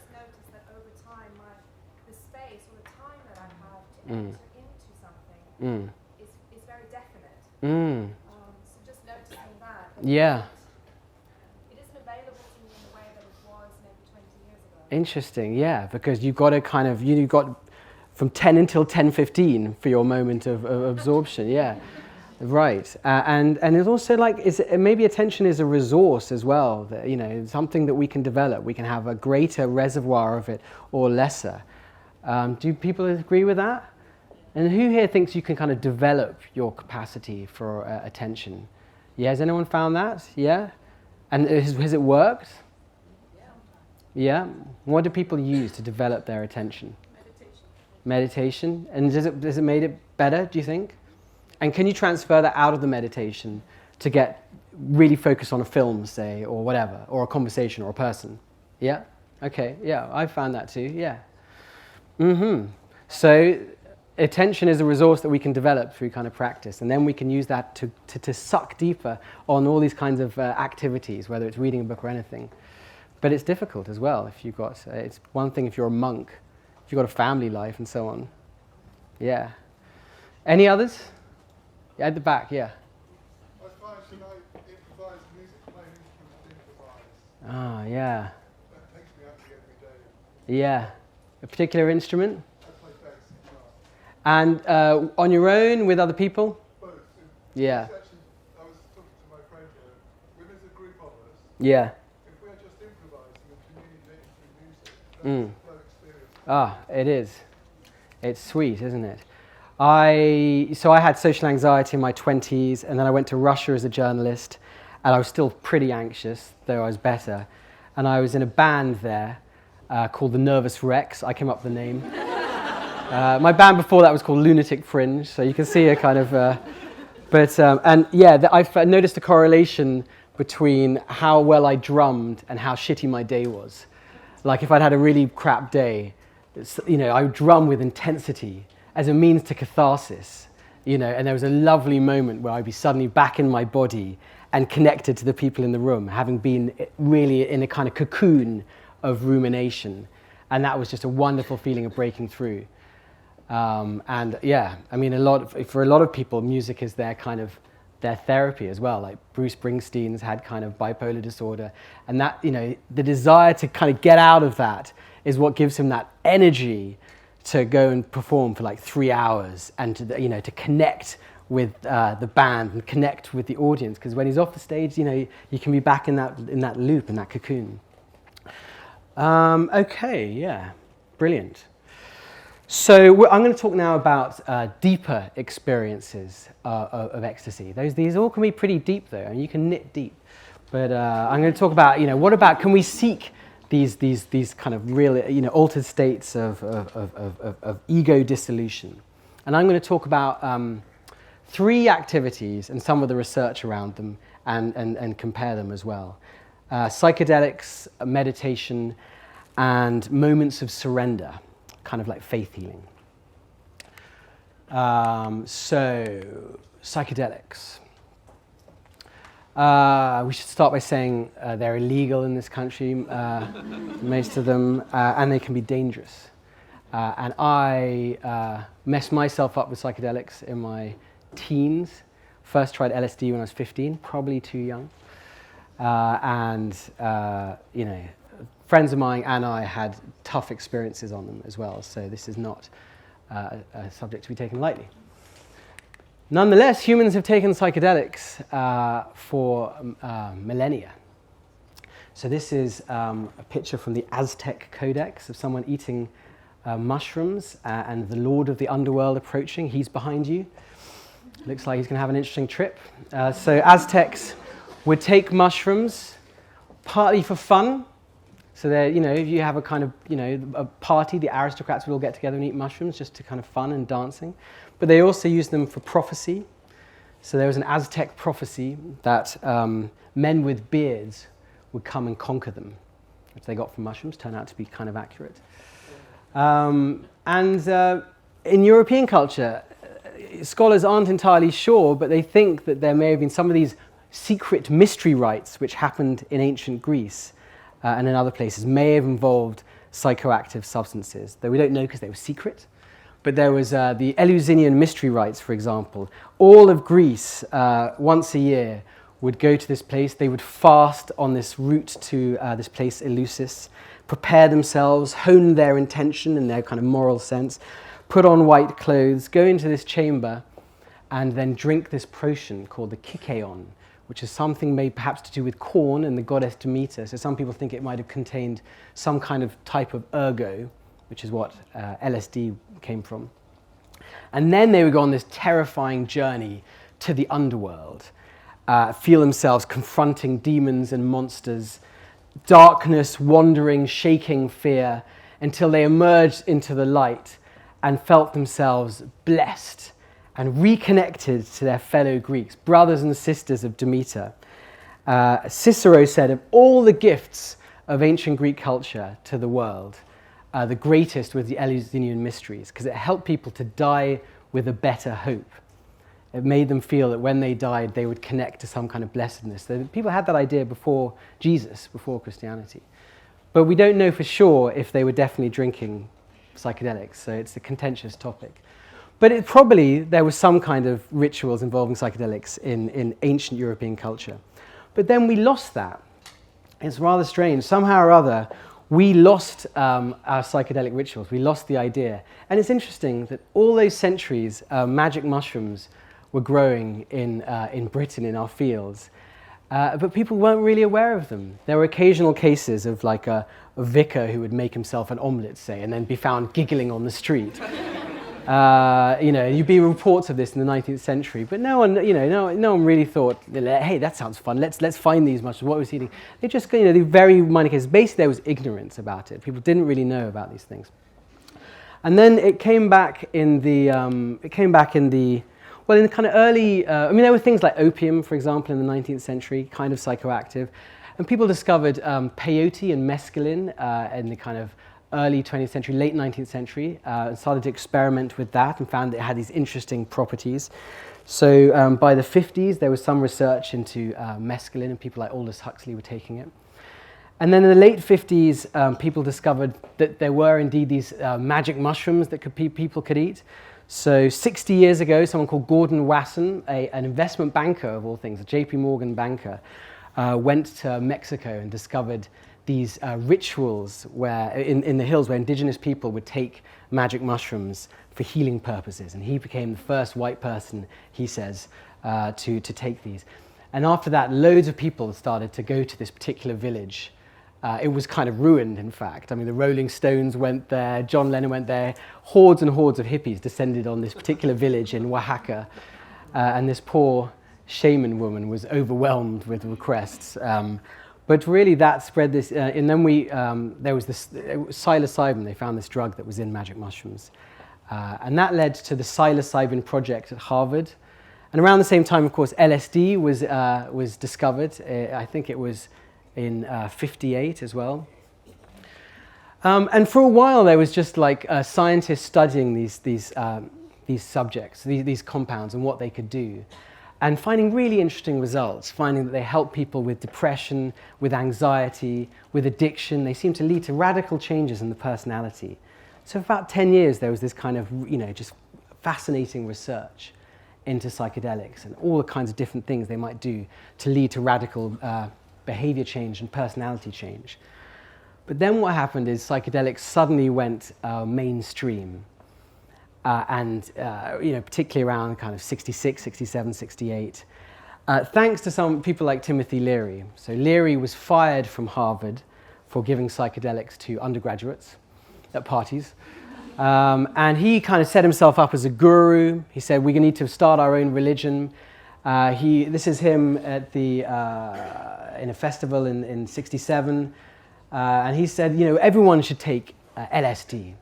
Enter into something is very definite. So just noticing that. Yeah. It isn't available to me in the way that it was maybe 20 years ago. Interesting, yeah, because you've got to kind of, you've got from 10 until 10:15 for your moment of absorption, yeah. Right, and it's also like, maybe attention is a resource as well, that, something that we can develop. We can have a greater reservoir of it or lesser. Do people agree with that? And who here thinks you can kind of develop your capacity for attention? Yeah, has anyone found that? Yeah? And has it worked? Yeah? What do people use to develop their attention? Meditation. And does it made it better, do you think? And can you transfer that out of the meditation to get really focused on a film, say, or whatever, or a conversation or a person? Yeah? Okay, yeah, I found that too, yeah. So attention is a resource that we can develop through kind of practice, and then we can use that to suck deeper on all these kinds of activities, whether it's reading a book or anything. But it's difficult as well if you've got, it's one thing if you're a monk, if you've got a family life and so on. Yeah. Any others? Yeah, at the back, yeah. I find tonight improvised music, playing instruments improvised. Ah, yeah. That takes me actually every day. Yeah. A particular instrument? I play bass guitar. And on your own, with other people? Both. Yeah. Actually, I was talking to my friend here. When there's a group of us, Yeah. if we're just improvising and communicating through music, that's a flow experience. Ah, it is. It's sweet, isn't it? So I had social anxiety in my 20s, and then I went to Russia as a journalist, and I was still pretty anxious, though I was better. And I was in a band there called the Nervous Wrecks. I came up with the name. My band before that was called Lunatic Fringe, so you can see a kind of... I noticed a correlation between how well I drummed and how shitty my day was. Like if I'd had a really crap day, I would drum with intensity as a means to catharsis, and there was a lovely moment where I'd be suddenly back in my body and connected to the people in the room, having been really in a kind of cocoon of rumination. And that was just a wonderful feeling of breaking through. For a lot of people, music is their therapy as well. Like Bruce Springsteen's had kind of bipolar disorder, and that, the desire to kind of get out of that is what gives him that energy to go and perform for like 3 hours and to connect with the band and connect with the audience. Because when he's off the stage, you can be back in that loop, in that cocoon. Okay, yeah, brilliant. So I'm going to talk now about deeper experiences of ecstasy. These all can be pretty deep, though, and you can knit deep. But I'm going to talk about, what about, can we seek these kind of real, altered states of ego dissolution? And I'm going to talk about 3 activities and some of the research around them and compare them as well. Psychedelics, meditation, and moments of surrender, kind of like faith healing. So, psychedelics. We should start by saying they're illegal in this country, most of them, and they can be dangerous. And I messed myself up with psychedelics in my teens. First tried LSD when I was 15, probably too young. You know, friends of mine and I had tough experiences on them as well, so this is not a subject to be taken lightly. Nonetheless, humans have taken psychedelics for millennia. So this is a picture from the Aztec Codex of someone eating mushrooms and the Lord of the Underworld approaching. He's behind you. Looks like he's going to have an interesting trip. So Aztecs would take mushrooms partly for fun. So they're, you know, if you have a kind of, you know, a party, the aristocrats would all get together and eat mushrooms just to kind of fun and dancing. But they also used them for prophecy. So there was an Aztec prophecy that men with beards would come and conquer them, which they got from mushrooms, turned out to be kind of accurate. In European culture, scholars aren't entirely sure, but they think that there may have been some of these secret mystery rites which happened in ancient Greece and in other places may have involved psychoactive substances, though we don't know because they were secret. But there was the Eleusinian mystery rites, for example. All of Greece, once a year, would go to this place. They would fast on this route to this place, Eleusis, prepare themselves, hone their intention and their kind of moral sense, put on white clothes, go into this chamber, and then drink this potion called the kykeon, which is something made perhaps to do with corn and the goddess Demeter. So some people think it might have contained some kind of type of ergo, which is what LSD came from. And then they would go on this terrifying journey to the underworld, feel themselves confronting demons and monsters, darkness, wandering, shaking fear, until they emerged into the light and felt themselves blessed and reconnected to their fellow Greeks, brothers and sisters of Demeter. Cicero said, of all the gifts of ancient Greek culture to the world, the greatest was the Eleusinian mysteries, because it helped people to die with a better hope. It made them feel that when they died, they would connect to some kind of blessedness. So people had that idea before Jesus, before Christianity. But we don't know for sure if they were definitely drinking psychedelics, so it's a contentious topic. But there was some kind of rituals involving psychedelics in ancient European culture. But then we lost that. It's rather strange. Somehow or other, we lost our psychedelic rituals. We lost the idea. And it's interesting that all those centuries, magic mushrooms were growing in Britain, in our fields. But people weren't really aware of them. There were occasional cases of like a vicar who would make himself an omelette, say, and then be found giggling on the street. You'd be reports of this in the 19th century, but no one really thought, hey, that sounds fun. Let's find these mushrooms. What was he eating? They just, the very minor cases. Basically, there was ignorance about it. People didn't really know about these things. And then it came back in the kind of early. There were things like opium, for example, in the 19th century, kind of psychoactive, and people discovered peyote and mescaline in the kind of early 20th century, late 19th century, and started to experiment with that and found that it had these interesting properties. So by the 50s, there was some research into mescaline, and people like Aldous Huxley were taking it. And then in the late 50s, people discovered that there were indeed these magic mushrooms that people could eat. So 60 years ago, someone called Gordon Wasson, an investment banker of all things, a JP Morgan banker, went to Mexico and discovered these rituals where in the hills where indigenous people would take magic mushrooms for healing purposes. And he became the first white person, he says, to take these. And after that, loads of people started to go to this particular village. It was kind of ruined, in fact. The Rolling Stones went there, John Lennon went there, hordes and hordes of hippies descended on this particular village in Oaxaca, and this poor shaman woman was overwhelmed with requests. But really that spread this, and then there was this psilocybin. They found this drug that was in magic mushrooms. And that led to the psilocybin project at Harvard. And around the same time, of course, LSD was discovered. I think it was in 58 as well. And for a while, there was just like scientists studying these subjects, these compounds, and what they could do, and finding really interesting results, finding that they help people with depression, with anxiety, with addiction. They seem to lead to radical changes in the personality. So for about 10 years, there was this kind of, just fascinating research into psychedelics and all the kinds of different things they might do to lead to radical behavior change and personality change. But then what happened is psychedelics suddenly went mainstream. Particularly around kind of 66, 67, 68, thanks to some people like Timothy Leary. So Leary was fired from Harvard for giving psychedelics to undergraduates at parties. And he kind of set himself up as a guru. He said, we need to start our own religion. This is him at in a festival in 67. And he said, everyone should take LSD.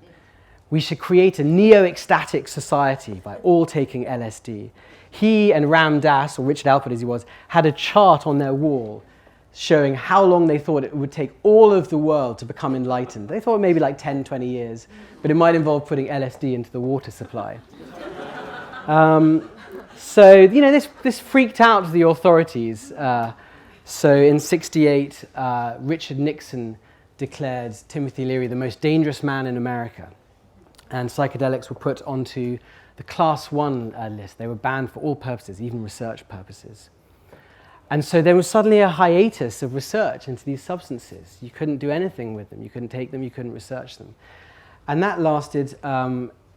We should create a neo-ecstatic society by all taking LSD. He and Ram Dass, or Richard Alpert as he was, had a chart on their wall showing how long they thought it would take all of the world to become enlightened. They thought maybe like 10, 20 years, but it might involve putting LSD into the water supply. This freaked out the authorities. So in 68, Richard Nixon declared Timothy Leary the most dangerous man in America. And psychedelics were put onto the Class 1 list. They were banned for all purposes, even research purposes. And so there was suddenly a hiatus of research into these substances. You couldn't do anything with them. You couldn't take them. You couldn't research them. And that lasted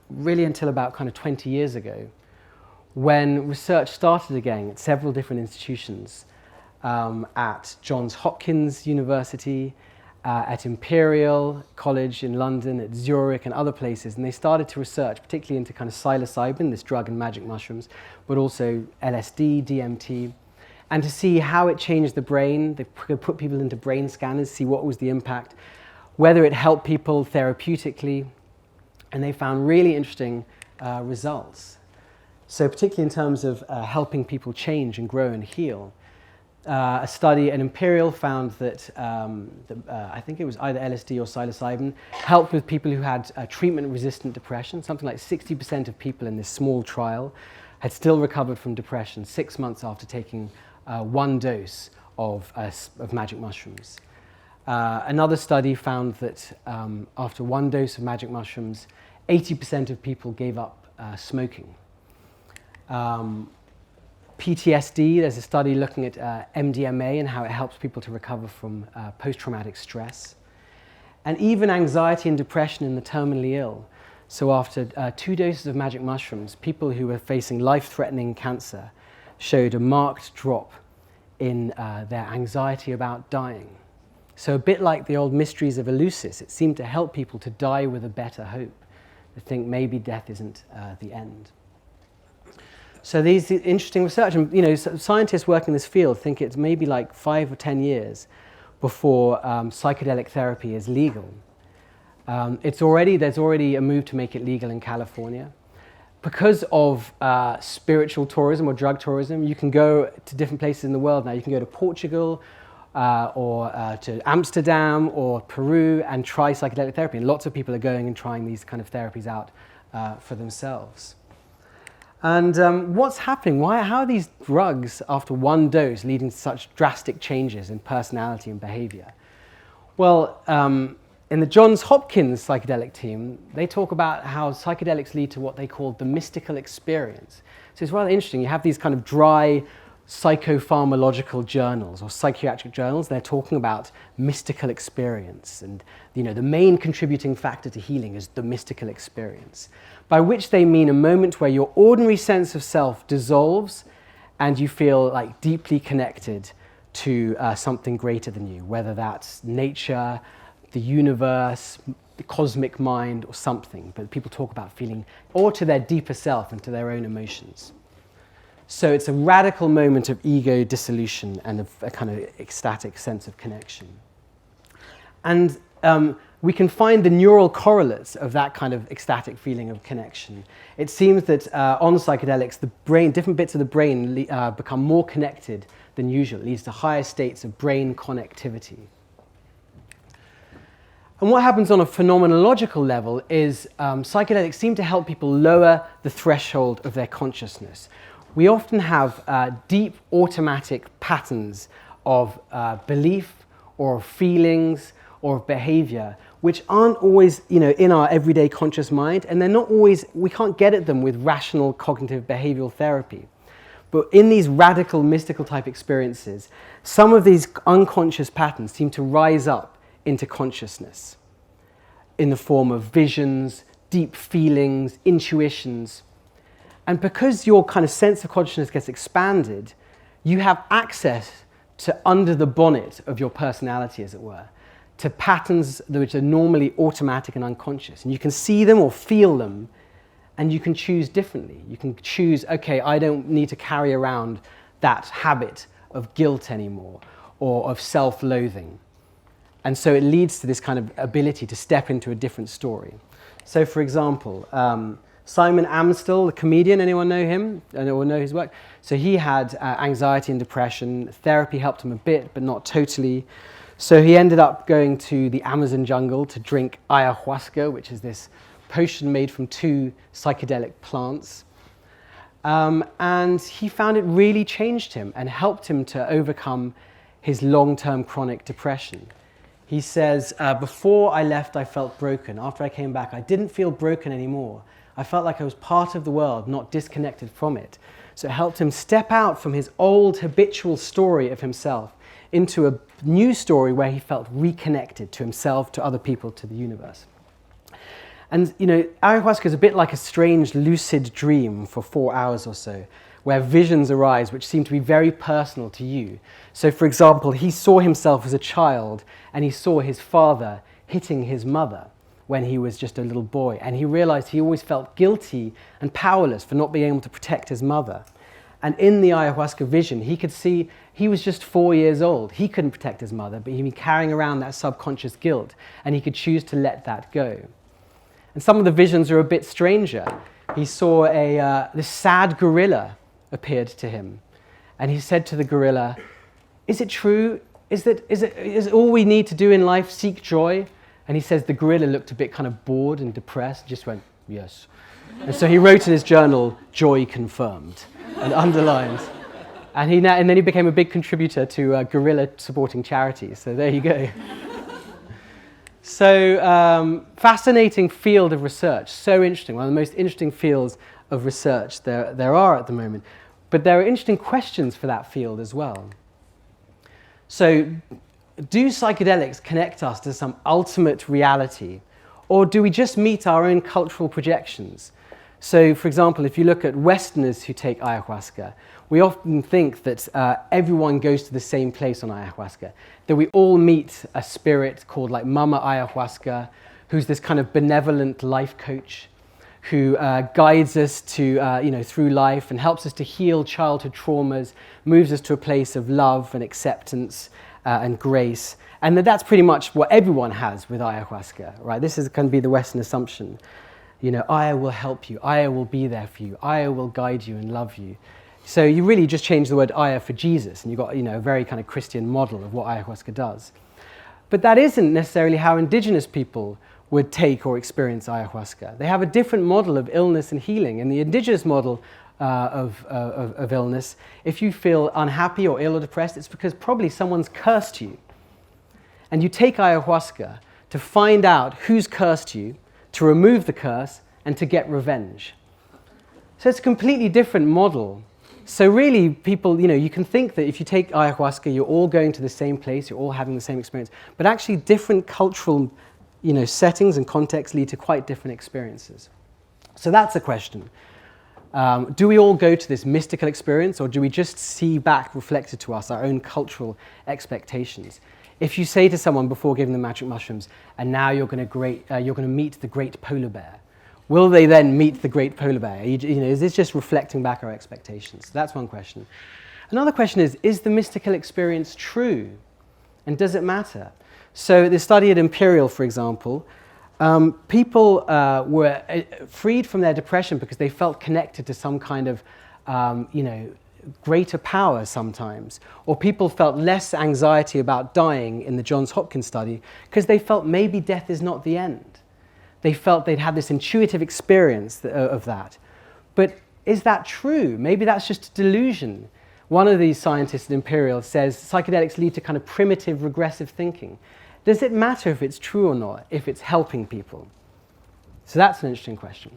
really until about kind of 20 years ago, when research started again at several different institutions, at Johns Hopkins University, at Imperial College in London, at Zurich and other places, and they started to research particularly into kind of psilocybin, this drug and magic mushrooms, but also LSD, DMT, and to see how it changed the brain. They put people into brain scanners, see what was the impact, whether it helped people therapeutically, and they found really interesting results. So particularly in terms of helping people change and grow and heal. A study at Imperial found that I think it was either LSD or psilocybin helped with people who had treatment-resistant depression. Something like 60% of people in this small trial had still recovered from depression 6 months after taking one dose of magic mushrooms. Another study found that after one dose of magic mushrooms, 80% of people gave up smoking. PTSD, there's a study looking at MDMA and how it helps people to recover from post-traumatic stress. And even anxiety and depression in the terminally ill. So after 2 doses of magic mushrooms, people who were facing life-threatening cancer showed a marked drop in their anxiety about dying. So a bit like the old mysteries of Eleusis, it seemed to help people to die with a better hope, to think maybe death isn't the end. So these interesting research, and scientists working in this field think it's maybe like 5 or 10 years before psychedelic therapy is legal. There's already a move to make it legal in California. Because of spiritual tourism or drug tourism, you can go to different places in the world now. You can go to Portugal or to Amsterdam or Peru and try psychedelic therapy. And lots of people are going and trying these kind of therapies out for themselves. And what's happening? How are these drugs, after one dose, leading to such drastic changes in personality and behavior? Well, in the Johns Hopkins psychedelic team, they talk about how psychedelics lead to what they call the mystical experience. So it's rather interesting. You have these kind of dry psychopharmacological journals or psychiatric journals. They're talking about mystical experience, and the main contributing factor to healing is the mystical experience, by which they mean a moment where your ordinary sense of self dissolves and you feel like deeply connected to something greater than you, whether that's nature, the universe, the cosmic mind, or something. But people talk about feeling, or to their deeper self and to their own emotions. So it's a radical moment of ego dissolution and a kind of ecstatic sense of connection. And we can find the neural correlates of that kind of ecstatic feeling of connection. It seems that on psychedelics, different bits of the brain become more connected than usual. It leads to higher states of brain connectivity. And what happens on a phenomenological level is psychedelics seem to help people lower the threshold of their consciousness. We often have deep automatic patterns of belief or of feelings or of behavior which aren't always, in our everyday conscious mind, and they're not always, we can't get at them with rational cognitive behavioral therapy. But in these radical mystical type experiences, some of these unconscious patterns seem to rise up into consciousness in the form of visions, deep feelings, intuitions. And because your kind of sense of consciousness gets expanded, you have access to under the bonnet of your personality, as it were, to patterns which are normally automatic and unconscious. And you can see them or feel them, and you can choose differently. You can choose, okay, I don't need to carry around that habit of guilt anymore, or of self-loathing. And so it leads to this kind of ability to step into a different story. So for example, Simon Amstel, the comedian, anyone know him? Or know his work? So he had anxiety and depression. Therapy helped him a bit, but not totally. So he ended up going to the Amazon jungle to drink ayahuasca, which is this potion made from 2 psychedelic plants. And he found it really changed him and helped him to overcome his long-term chronic depression. He says, before I left, I felt broken. After I came back, I didn't feel broken anymore. I felt like I was part of the world, not disconnected from it. So it helped him step out from his old habitual story of himself into a new story where he felt reconnected to himself, to other people, to the universe. And, ayahuasca is a bit like a strange lucid dream for 4 hours or so, where visions arise which seem to be very personal to you. So, for example, he saw himself as a child, and he saw his father hitting his mother when he was just a little boy, and he realized he always felt guilty and powerless for not being able to protect his mother. And in the ayahuasca vision, he could see he was just 4 years old. He couldn't protect his mother, but he'd been carrying around that subconscious guilt, and he could choose to let that go. And some of the visions are a bit stranger. He saw this sad gorilla appeared to him, and he said to the gorilla, "Is it true? Is all we need to do in life seek joy?" And he says the gorilla looked a bit kind of bored and depressed, just went, "Yes." And so he wrote in his journal, "Joy confirmed," and underlined. And then he became a big contributor to gorilla supporting charities. So there you go. So fascinating field of research, so interesting, one of the most interesting fields of research there are at the moment. But there are interesting questions for that field as well. So do psychedelics connect us to some ultimate reality, or do we just meet our own cultural projections? So, for example, if you look at Westerners who take ayahuasca, we often think that everyone goes to the same place on ayahuasca, that we all meet a spirit called like Mama Ayahuasca, who's this kind of benevolent life coach who guides us to, through life and helps us to heal childhood traumas, moves us to a place of love and acceptance and grace. And that's pretty much what everyone has with ayahuasca, right? This is going to be the Western assumption. Aya will help you, Aya will be there for you, Aya will guide you and love you. So you really just change the word Aya for Jesus, and you've got a very kind of Christian model of what ayahuasca does. But that isn't necessarily how indigenous people would take or experience ayahuasca. They have a different model of illness and healing. In the indigenous model of illness, if you feel unhappy or ill or depressed, it's because probably someone's cursed you. And you take ayahuasca to find out who's cursed you, to remove the curse, and to get revenge. So it's a completely different model. So really, people, you can think that if you take ayahuasca, you're all going to the same place, you're all having the same experience, but actually different cultural, settings and contexts lead to quite different experiences. So that's a question. Do we all go to this mystical experience, or do we just see back reflected to us our own cultural expectations? If you say to someone before giving them magic mushrooms, and now you're going to meet the great polar bear, will they then meet the great polar bear? Is this just reflecting back our expectations? So that's one question. Another question is the mystical experience true? And does it matter? So the study at Imperial, for example, people were freed from their depression because they felt connected to some kind of, greater power sometimes, or people felt less anxiety about dying in the Johns Hopkins study because they felt maybe death is not the end. They felt they'd had this intuitive experience of that. But is that true? Maybe that's just a delusion. One of these scientists at Imperial says psychedelics lead to kind of primitive regressive thinking. Does it matter if it's true or not, if it's helping people? So that's an interesting question.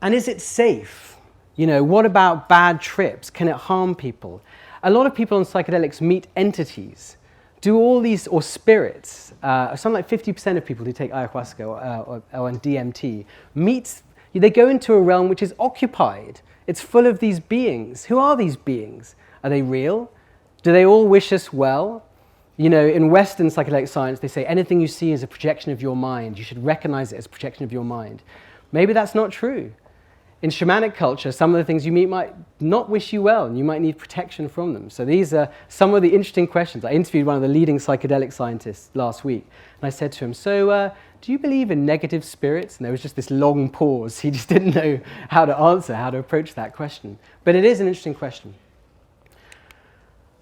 And is it safe? You know, what about bad trips? Can it harm people? A lot of people on psychedelics meet entities, do all these, or spirits. Something like 50% of people who take ayahuasca or on DMT they go into a realm which is occupied. It's full of these beings. Who are these beings? Are they real? Do they all wish us well? You know, in Western psychedelic science, they say anything you see is a projection of your mind. You should recognize it as a projection of your mind. Maybe that's not true. In shamanic culture, some of the things you meet might not wish you well, and you might need protection from them. So these are some of the interesting questions. I interviewed one of the leading psychedelic scientists last week, and I said to him, so do you believe in negative spirits? And there was just this long pause. He just didn't know how to answer, how to approach that question. But it is an interesting question.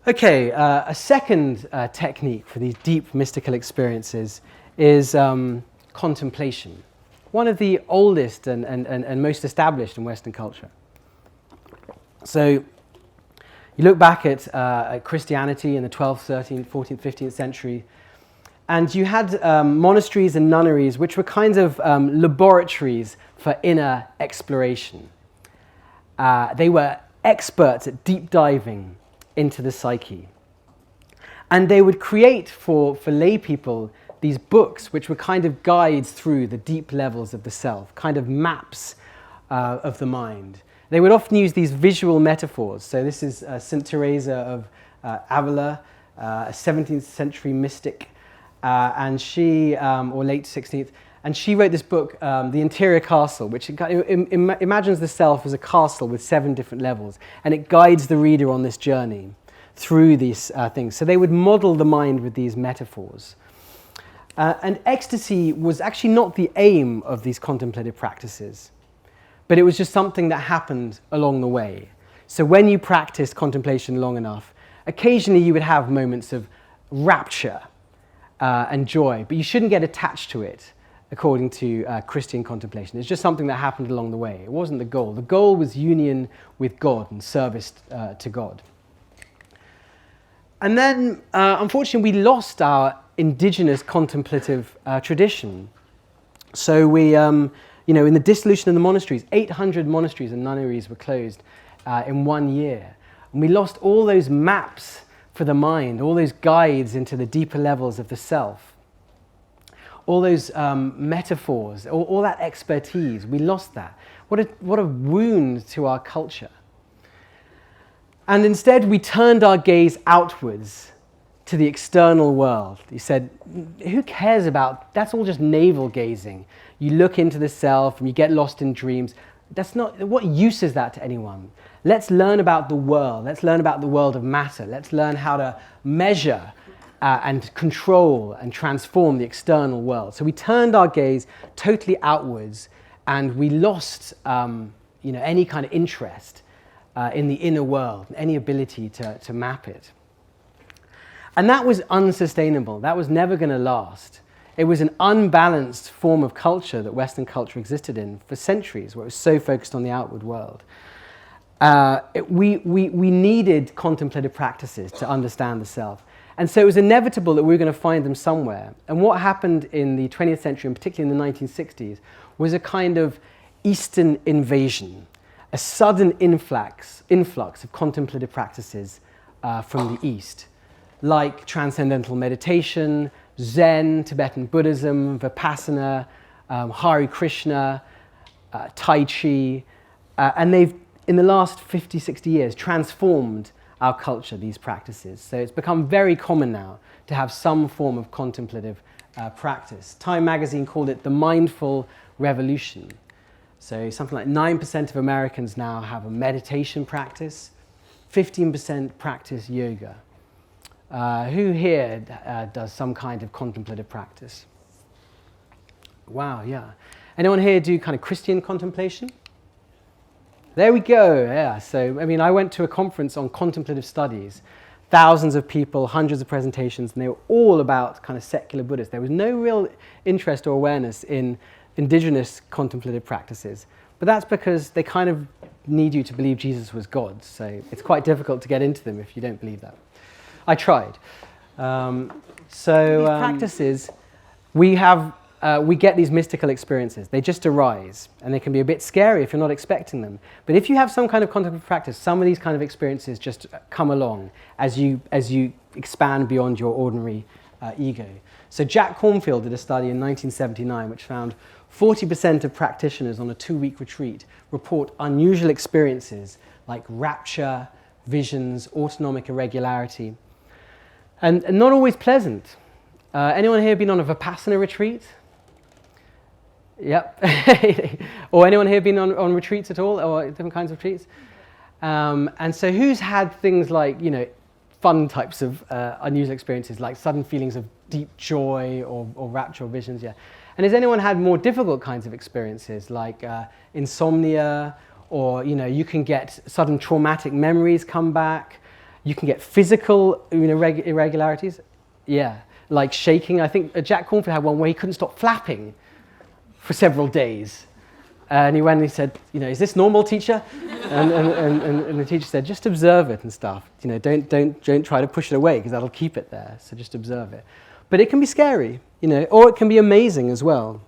Okay, a second technique for these deep mystical experiences is contemplation. One of the oldest and most established in Western culture. So you look back at Christianity in the 12th, 13th, 14th, 15th century, and you had monasteries and nunneries which were kinds of laboratories for inner exploration. They were experts at deep diving into the psyche. And they would create for lay people these books which were kind of guides through the deep levels of the self, kind of maps of the mind. They would often use these visual metaphors. So this is St. Teresa of Avila, a 17th century mystic, and she, or late 16th, and she wrote this book, The Interior Castle, which imagines the self as a castle with 7 different levels, and it guides the reader on this journey through these things. So they would model the mind with these metaphors. And ecstasy was actually not the aim of these contemplative practices, but it was just something that happened along the way. So when you practiced contemplation long enough, occasionally you would have moments of rapture and joy, but you shouldn't get attached to it, according to Christian contemplation. It's just something that happened along the way. It wasn't the goal. The goal was union with God and service to God. And then, unfortunately, we lost our indigenous contemplative tradition. So we, in the dissolution of the monasteries, 800 monasteries and nunneries were closed in 1 year. And we lost all those maps for the mind, all those guides into the deeper levels of the self, all those metaphors, all that expertise. We lost that. What a wound to our culture. And instead, we turned our gaze outwards to the external world. He said, who cares about, that's all just navel gazing. You look into the self and you get lost in dreams. That's not, what use is that to anyone? Let's learn about the world. Let's learn about the world of matter. Let's learn how to measure and control and transform the external world. So we turned our gaze totally outwards, and we lost any kind of interest in the inner world, any ability to map it. And that was unsustainable. That was never going to last. It was an unbalanced form of culture that Western culture existed in for centuries, where it was so focused on the outward world. We needed contemplative practices to understand the self. And so it was inevitable that we were going to find them somewhere. And what happened in the 20th century, and particularly in the 1960s, was a kind of Eastern invasion, a sudden influx of contemplative practices from the East, like transcendental meditation, Zen, Tibetan Buddhism, Vipassana, Hare Krishna, Tai Chi, and they've, in the last 50, 60 years, transformed our culture, these practices. So it's become very common now to have some form of contemplative practice. Time magazine called it the mindful revolution. So something like 9% of Americans now have a meditation practice, 15% practice yoga. Who here does some kind of contemplative practice? Wow, yeah. Anyone here do kind of Christian contemplation? There we go, yeah. So, I mean, I went to a conference on contemplative studies, thousands of people, hundreds of presentations, and they were all about kind of secular Buddhists. There was no real interest or awareness in indigenous contemplative practices. But that's because they kind of need you to believe Jesus was God. So it's quite difficult to get into them if you don't believe that. I tried. These practices, we get these mystical experiences. They just arise, and they can be a bit scary if you're not expecting them. But if you have some kind of contemplative practice, some of these kind of experiences just come along as you expand beyond your ordinary ego. So Jack Cornfield did a study in 1979 which found 40% of practitioners on a 2-week retreat report unusual experiences like rapture, visions, autonomic irregularity, and not always pleasant. Anyone here been on a Vipassana retreat? Yep. Or anyone here been on retreats at all, or different kinds of retreats? And so who's had things like, fun types of unusual experiences, like sudden feelings of deep joy or rapture or visions? Yeah. And has anyone had more difficult kinds of experiences, like insomnia, or you can get sudden traumatic memories come back? You can get physical irregularities. Yeah, like shaking. I think Jack Cornfield had one where he couldn't stop flapping for several days. And he went and he said, is this normal, teacher? And the teacher said, just observe it and stuff. Don't try to push it away because that'll keep it there. So just observe it. But it can be scary, or it can be amazing as well.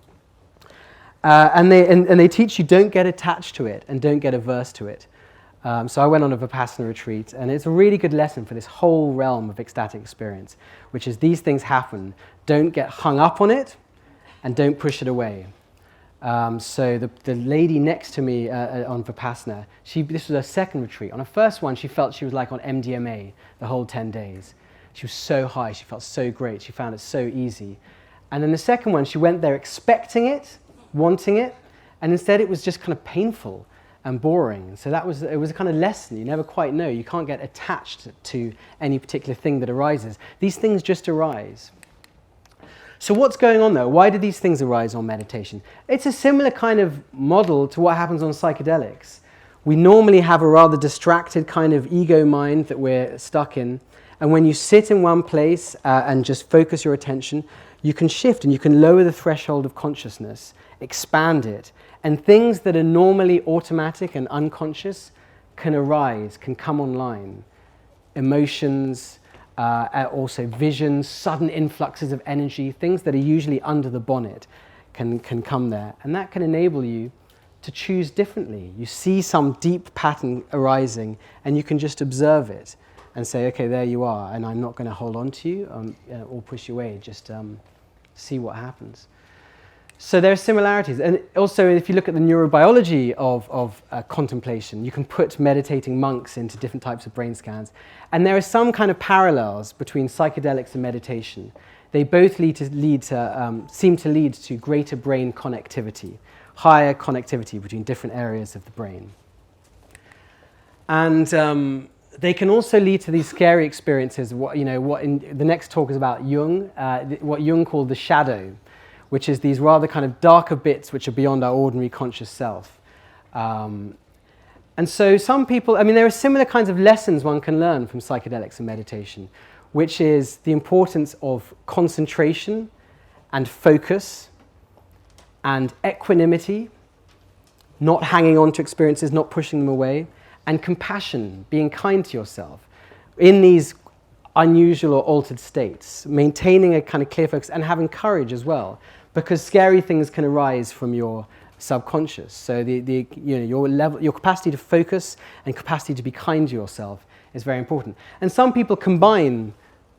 And they teach you don't get attached to it and don't get averse to it. So I went on a Vipassana retreat, and it's a really good lesson for this whole realm of ecstatic experience, which is these things happen. Don't get hung up on it, and don't push it away. So the lady next to me on Vipassana, this was her second retreat. On her first one, she felt she was like on MDMA the whole 10 days. She was so high, she felt so great, she found it so easy. And then the second one, she went there expecting it, wanting it, and instead it was just kind of painful and boring. So it was a kind of lesson. You never quite know. You can't get attached to any particular thing that arises. These things just arise. So what's going on though? Why do these things arise on meditation? It's a similar kind of model to what happens on psychedelics. We normally have a rather distracted kind of ego mind that we're stuck in. And when you sit in one place and just focus your attention, you can shift and you can lower the threshold of consciousness, expand it, and things that are normally automatic and unconscious can arise, can come online. Emotions, also visions, sudden influxes of energy, things that are usually under the bonnet can come there. And that can enable you to choose differently. You see some deep pattern arising and you can just observe it and say, okay, there you are, and I'm not going to hold on to you or push you away, just see what happens. So there are similarities. And also, if you look at the neurobiology of contemplation, you can put meditating monks into different types of brain scans. And there are some kind of parallels between psychedelics and meditation. They both seem to lead to greater brain connectivity, higher connectivity between different areas of the brain. And they can also lead to these scary experiences. What in the next talk is about Jung, what Jung called the shadow, which is these rather kind of darker bits which are beyond our ordinary conscious self. And so some people, there are similar kinds of lessons one can learn from psychedelics and meditation, which is the importance of concentration and focus and equanimity, not hanging on to experiences, not pushing them away, and compassion, being kind to yourself in these unusual or altered states, maintaining a kind of clear focus and having courage as well, because scary things can arise from your subconscious. So your capacity to focus and capacity to be kind to yourself is very important. And some people combine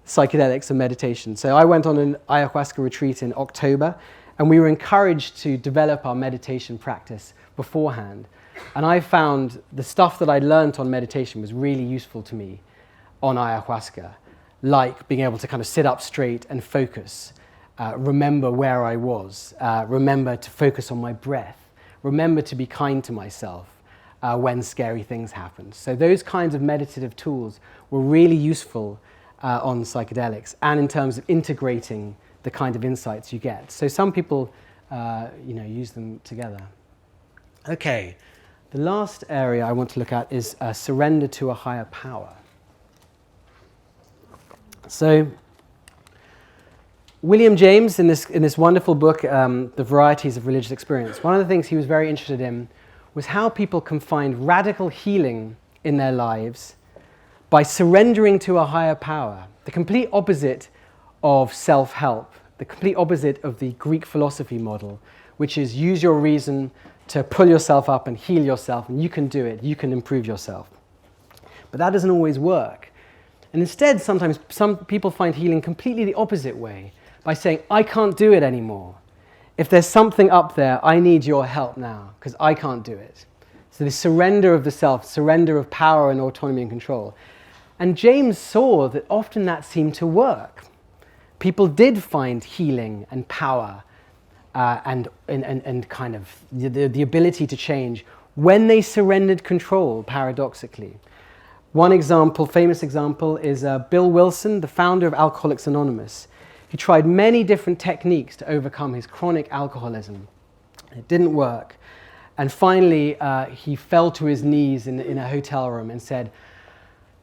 psychedelics and meditation. So I went on an ayahuasca retreat in October, and we were encouraged to develop our meditation practice beforehand. And I found the stuff that I learned on meditation was really useful to me on ayahuasca, like being able to kind of sit up straight and focus, remember where I was, remember to focus on my breath, remember to be kind to myself when scary things happen. So those kinds of meditative tools were really useful on psychedelics and in terms of integrating the kind of insights you get. So some people use them together. Okay. The last area I want to look at is surrender to a higher power. So, William James, in this wonderful book, The Varieties of Religious Experience, one of the things he was very interested in was how people can find radical healing in their lives by surrendering to a higher power, the complete opposite of self-help, the complete opposite of the Greek philosophy model, which is use your reason to pull yourself up and heal yourself, and you can do it, you can improve yourself. But that doesn't always work. And instead, sometimes some people find healing completely the opposite way, by saying, I can't do it anymore. If there's something up there, I need your help now, because I can't do it. So the surrender of the self, surrender of power and autonomy and control. And James saw that often that seemed to work. People did find healing and power and kind of the ability to change when they surrendered control, paradoxically. One example, famous example, is Bill Wilson, the founder of Alcoholics Anonymous. He tried many different techniques to overcome his chronic alcoholism. It didn't work. And finally, he fell to his knees in a hotel room and said,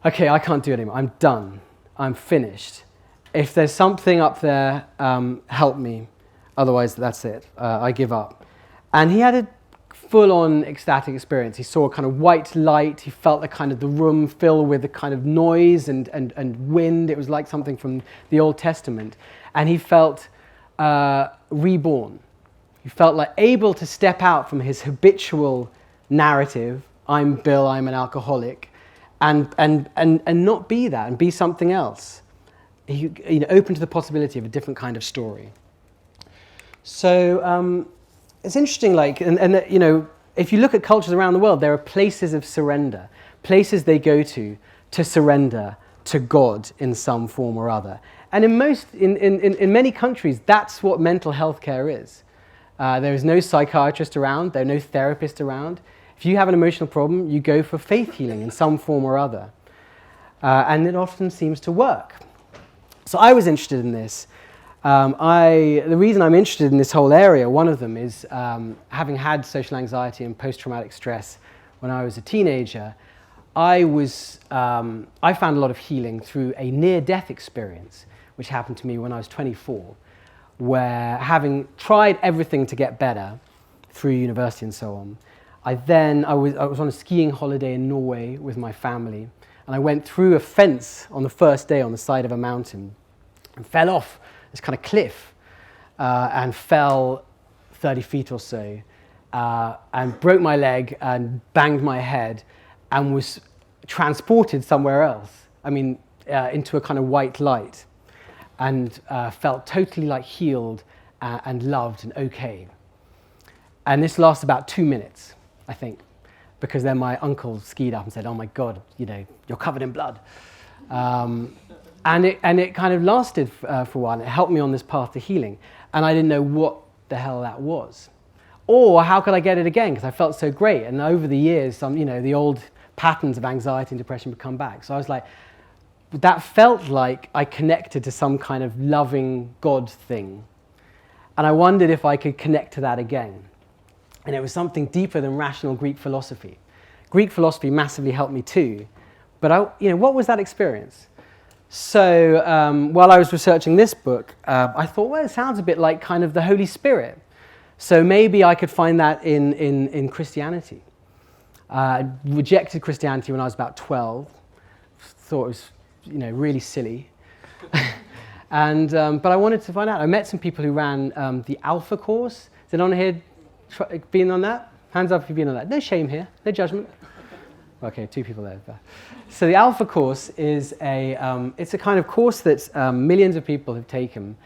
okay, I can't do it anymore. I'm done. I'm finished. If there's something up there, help me. Otherwise, that's it. I give up. And he had a full-on ecstatic experience. He saw a kind of white light. He felt the room fill with a kind of noise and wind. It was like something from the Old Testament. And he felt reborn. He felt like able to step out from his habitual narrative, I'm Bill, I'm an alcoholic, and not be that, and be something else. He open to the possibility of a different kind of story. So it's interesting, if you look at cultures around the world, there are places of surrender, places they go to surrender to God in some form or other. And in many countries, that's what mental health care is. There is no psychiatrist around, there are no therapists around. If you have an emotional problem, you go for faith healing in some form or other. And it often seems to work. So I was interested in this. The reason I'm interested in this whole area, one of them is having had social anxiety and post-traumatic stress when I was a teenager, I found a lot of healing through a near-death experience, which happened to me when I was 24, where having tried everything to get better through university and so on, I was on a skiing holiday in Norway with my family, and I went through a fence on the first day on the side of a mountain and fell off this kind of cliff and fell 30 feet or so and broke my leg and banged my head and was transported somewhere else, into a kind of white light, and felt totally healed and loved and okay. And this lasted about 2 minutes, I think, because then my uncle skied up and said, oh my God, you're covered in blood. And it kind of lasted for a while, and it helped me on this path to healing. And I didn't know what the hell that was. Or how could I get it again, because I felt so great. And over the years, the old patterns of anxiety and depression would come back. So I was like, that felt like I connected to some kind of loving God thing. And I wondered if I could connect to that again. And it was something deeper than rational Greek philosophy. Greek philosophy massively helped me too. But what was that experience? So while I was researching this book, I thought, well, it sounds a bit like kind of the Holy Spirit. So maybe I could find that in Christianity. I rejected Christianity when I was about 12. Thought it was, really silly. But I wanted to find out. I met some people who ran the Alpha course. Is anyone here been on that? Hands up if you've been on that. No shame here, no judgment. Okay, 2 people there. So the Alpha course is it's a kind of course that millions of people have taken.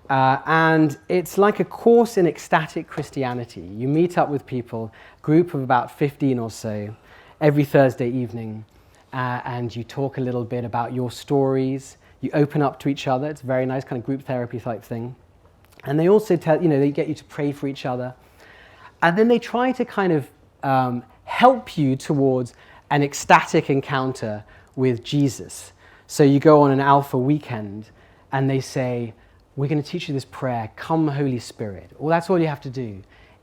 And it's like a course in ecstatic Christianity. You meet up with people, a group of about 15 or so, every Thursday evening, and you talk a little bit about your stories. You open up to each other. It's a very nice kind of group therapy type thing. And they also they get you to pray for each other. And then they try to kind of help you towards an ecstatic encounter with Jesus. So you go on an Alpha weekend and they say, we're going to teach you this prayer, come Holy Spirit. Well, that's all you have to do.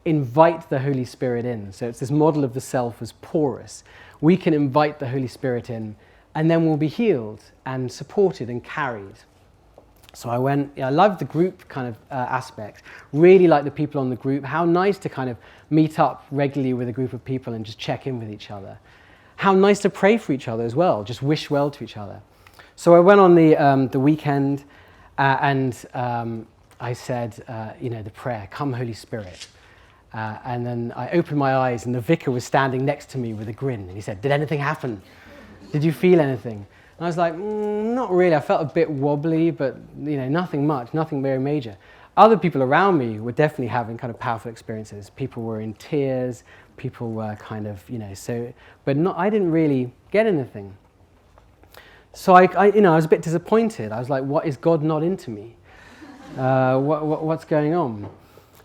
invite the Holy Spirit in. So it's this model of the self as porous. We can invite the Holy Spirit in, and then we'll be healed and supported and carried. So I went, I loved the group kind of aspect, really liked the people on the group. How nice to kind of meet up regularly with a group of people and just check in with each other. How nice to pray for each other as well, just wish well to each other. So I went on the weekend and I said, the prayer, "Come Holy Spirit." And then I opened my eyes and the vicar was standing next to me with a grin. And he said, "Did anything happen? Did you feel anything?" And I was like, not really. I felt a bit wobbly, but nothing much, nothing very major. Other people around me were definitely having kind of powerful experiences. People were in tears. People were kind of, I didn't really get anything. So I was a bit disappointed. I was like, what, is God not into me? What's going on?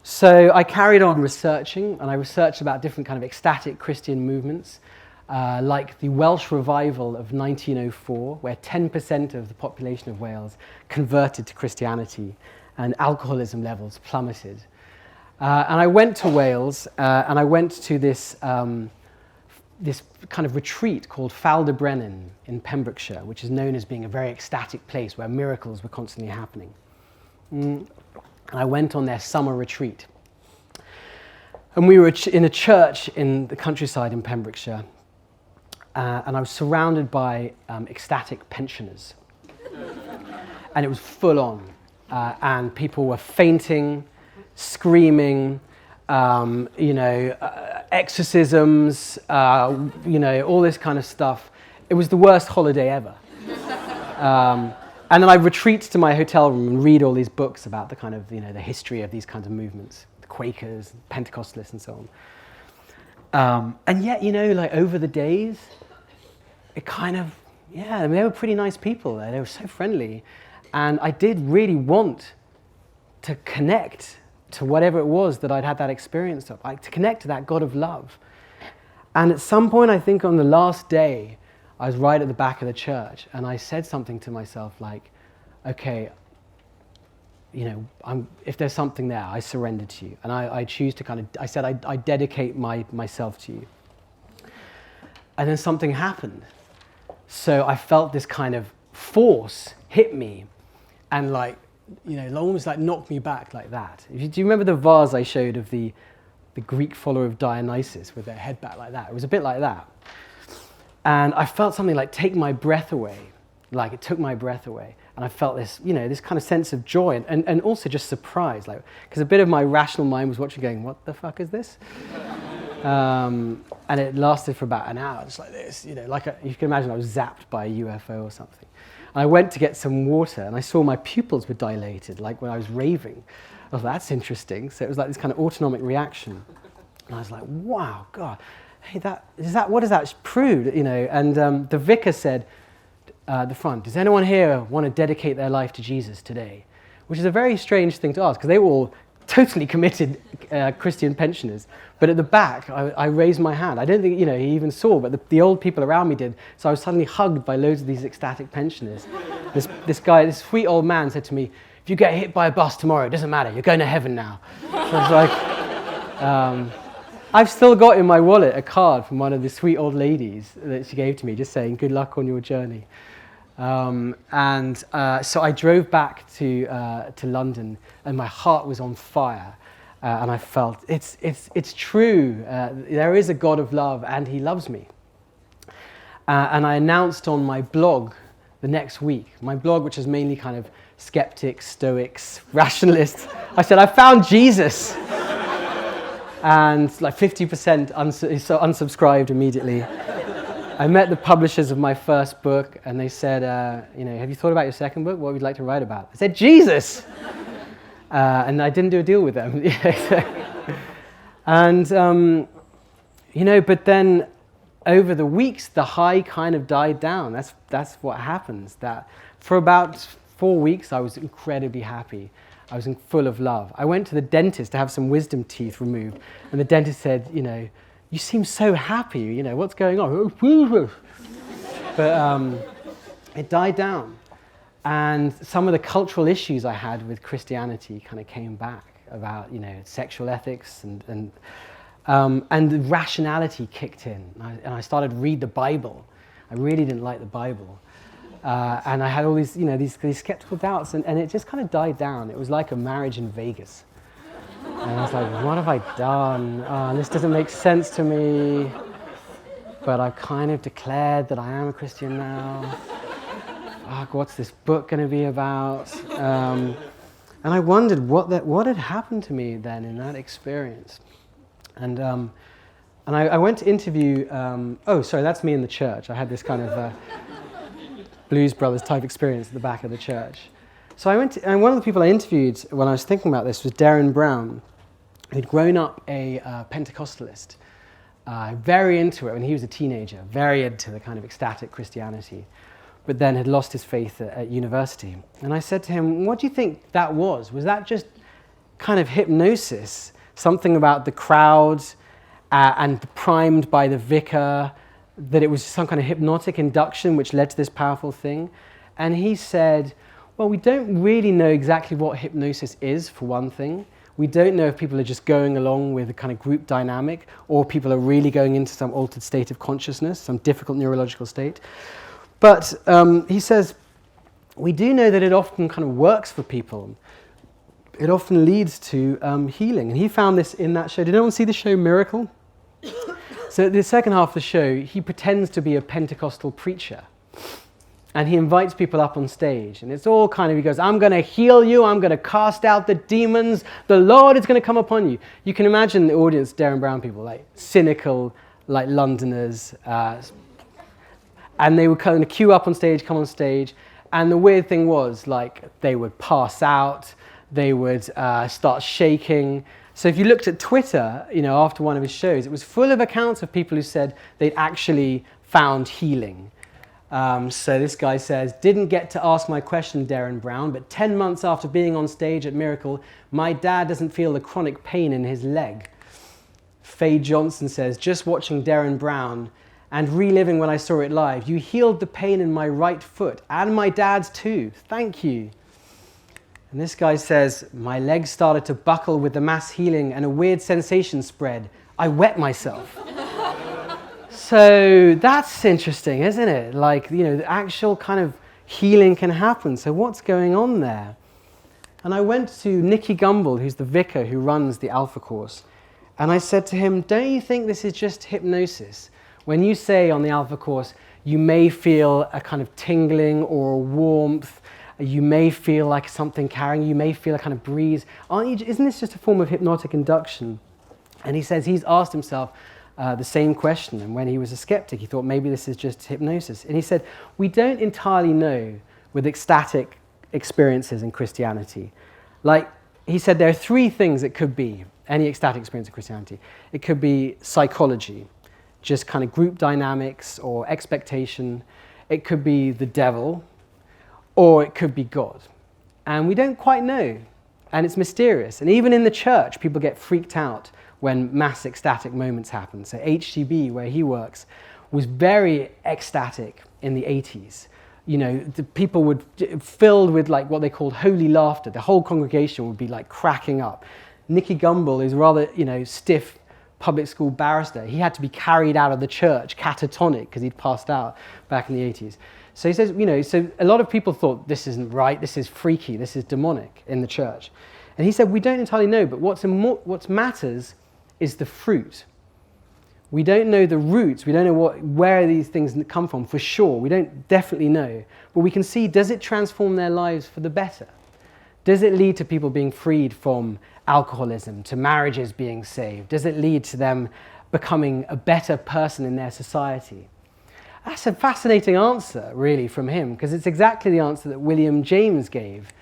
So I carried on researching, and I researched about different kind of ecstatic Christian movements, like the Welsh revival of 1904, where 10% of the population of Wales converted to Christianity and alcoholism levels plummeted. And I went to Wales, and I went to this kind of retreat called Brennan in Pembrokeshire, which is known as being a very ecstatic place where miracles were constantly happening. And I went on their summer retreat. And we were in a church in the countryside in Pembrokeshire, and I was surrounded by ecstatic pensioners. And it was full on, and people were fainting, screaming, exorcisms, all this kind of stuff. It was the worst holiday ever. And then I retreat to my hotel room and read all these books about the kind of, the history of these kinds of movements, the Quakers, Pentecostalists, and so on. And yet, over the days, it kind of, they were pretty nice people there. They were so friendly. And I did really want to connect to whatever it was that I'd had that experience of, to connect to that God of love. And at some point, I think on the last day, I was right at the back of the church, and I said something to myself like, okay, if there's something there, I surrender to you. And I choose to I said, I dedicate myself to you. And then something happened. So I felt this kind of force hit me and almost knocked me back like that. Do you remember the vase I showed of the Greek follower of Dionysus with their head back like that? It was a bit like that. And I felt something take my breath away. It took my breath away. And I felt this, this kind of sense of joy and also just surprise. Because a bit of my rational mind was watching going, what the fuck is this? And it lasted for about an hour, just like this. You can imagine I was zapped by a UFO or something. And I went to get some water and I saw my pupils were dilated, like when I was raving. I was like, that's interesting. So it was like this kind of autonomic reaction. And I was like, wow, God. Hey, what does that prove? And the vicar said at the front, does anyone here want to dedicate their life to Jesus today? Which is a very strange thing to ask, because they were all totally committed Christian pensioners. But at the back, I raised my hand. I don't think he even saw, but the old people around me did. So I was suddenly hugged by loads of these ecstatic pensioners. This guy, this sweet old man said to me, if you get hit by a bus tomorrow, it doesn't matter, you're going to heaven now. So I was like, I've still got in my wallet a card from one of the sweet old ladies that she gave to me, just saying, good luck on your journey. So I drove back to London, and my heart was on fire. And I felt, it's true, there is a God of love, and he loves me. And I announced on my blog the next week, my blog, which is mainly kind of skeptics, stoics, rationalists, I said, I found Jesus. And 50% unsubscribed immediately. I met the publishers of my first book, and they said, have you thought about your second book? What would you like to write about? I said, Jesus! And I didn't do a deal with them. And, but then over the weeks, the high kind of died down. That's what happens. That for about 4 weeks, I was incredibly happy. I was full of love. I went to the dentist to have some wisdom teeth removed, and the dentist said, you seem so happy, what's going on? But it died down. And some of the cultural issues I had with Christianity kind of came back. about, you know, sexual ethics, and the rationality kicked in. And I started to read the Bible. I really didn't like the Bible. And I had all these, you know, these skeptical doubts, and it just kind of died down. It was like a marriage in Vegas. And I was like, what have I done? This doesn't make sense to me. But I've kind of declared that I am a Christian now. What's this book going to be about? And I wondered what had happened to me then in that experience. And I went to interview, that's me in the church. I had this kind of Blues Brothers type experience at the back of the church. So I went to, and one of the people I interviewed when I was thinking about this was Darren Brown, who'd grown up a Pentecostalist, very into it when he was a teenager, very into the kind of ecstatic Christianity, but then had lost his faith at university. And I said to him, what do you think that was? Was that just kind of hypnosis? Something about the crowd and primed by the vicar, that it was some kind of hypnotic induction which led to this powerful thing? And he said, well, we don't really know exactly what hypnosis is, for one thing. We don't know if people are just going along with a kind of group dynamic, or people are really going into some altered state of consciousness, some difficult neurological state. But he says, we do know that it often kind of works for people. It often leads to healing. And he found this in that show. Did anyone see the show Miracle? So the second half of the show, he pretends to be a Pentecostal preacher. And he invites people up on stage. And it's all kind of, he goes, I'm going to heal you. I'm going to cast out the demons. The Lord is going to come upon you. You can imagine the audience, Darren Brown people, like cynical, like Londoners. And they would kind of queue up on stage, come on stage. And the weird thing was, like, they would pass out. They would start shaking. So if you looked at Twitter, you know, after one of his shows, it was full of accounts of people who said they'd actually found healing. So this guy says, didn't get to ask my question, Darren Brown, but 10 months after being on stage at Miracle, my dad doesn't feel the chronic pain in his leg. Faye Johnson says, just watching Darren Brown and reliving when I saw it live, you healed the pain in my right foot and my dad's too. Thank you. And this guy says, my legs started to buckle with the mass healing and a weird sensation spread. I wet myself. So that's interesting, isn't it? Like, you know, the actual kind of healing can happen. So what's going on there? And I went to Nicky Gumbel, who's the vicar who runs the Alpha course. And I said to him, don't you think this is just hypnosis? When you say on the Alpha course, you may feel a kind of tingling or a warmth, you may feel like something carrying, you may feel a kind of breeze. Isn't this just a form of hypnotic induction? And he says he's asked himself the same question. And when he was a skeptic, he thought maybe this is just hypnosis. And he said, we don't entirely know with ecstatic experiences in Christianity. Like, he said there are three things it could be, any ecstatic experience in Christianity. It could be psychology, just kind of group dynamics or expectation. It could be the devil, or it could be God. And we don't quite know. And it's mysterious. And even in the church, people get freaked out when mass ecstatic moments happen. So HTB, where he works, was very ecstatic in the 80s. You know, the people would, filled with like what they called holy laughter. The whole congregation would be like cracking up. Nicky Gumbel is rather, you know, stiff public school barrister. He had to be carried out of the church catatonic because he'd passed out back in the 80s. So he says, you know, so a lot of people thought this isn't right, this is freaky, this is demonic in the church. And he said, we don't entirely know, but what matters is the fruit. We don't know the roots, we don't know where these things come from for sure, we don't definitely know. But we can see, does it transform their lives for the better? Does it lead to people being freed from alcoholism, to marriages being saved? Does it lead to them becoming a better person in their society? That's a fascinating answer, really, from him, because it's exactly the answer that William James gave.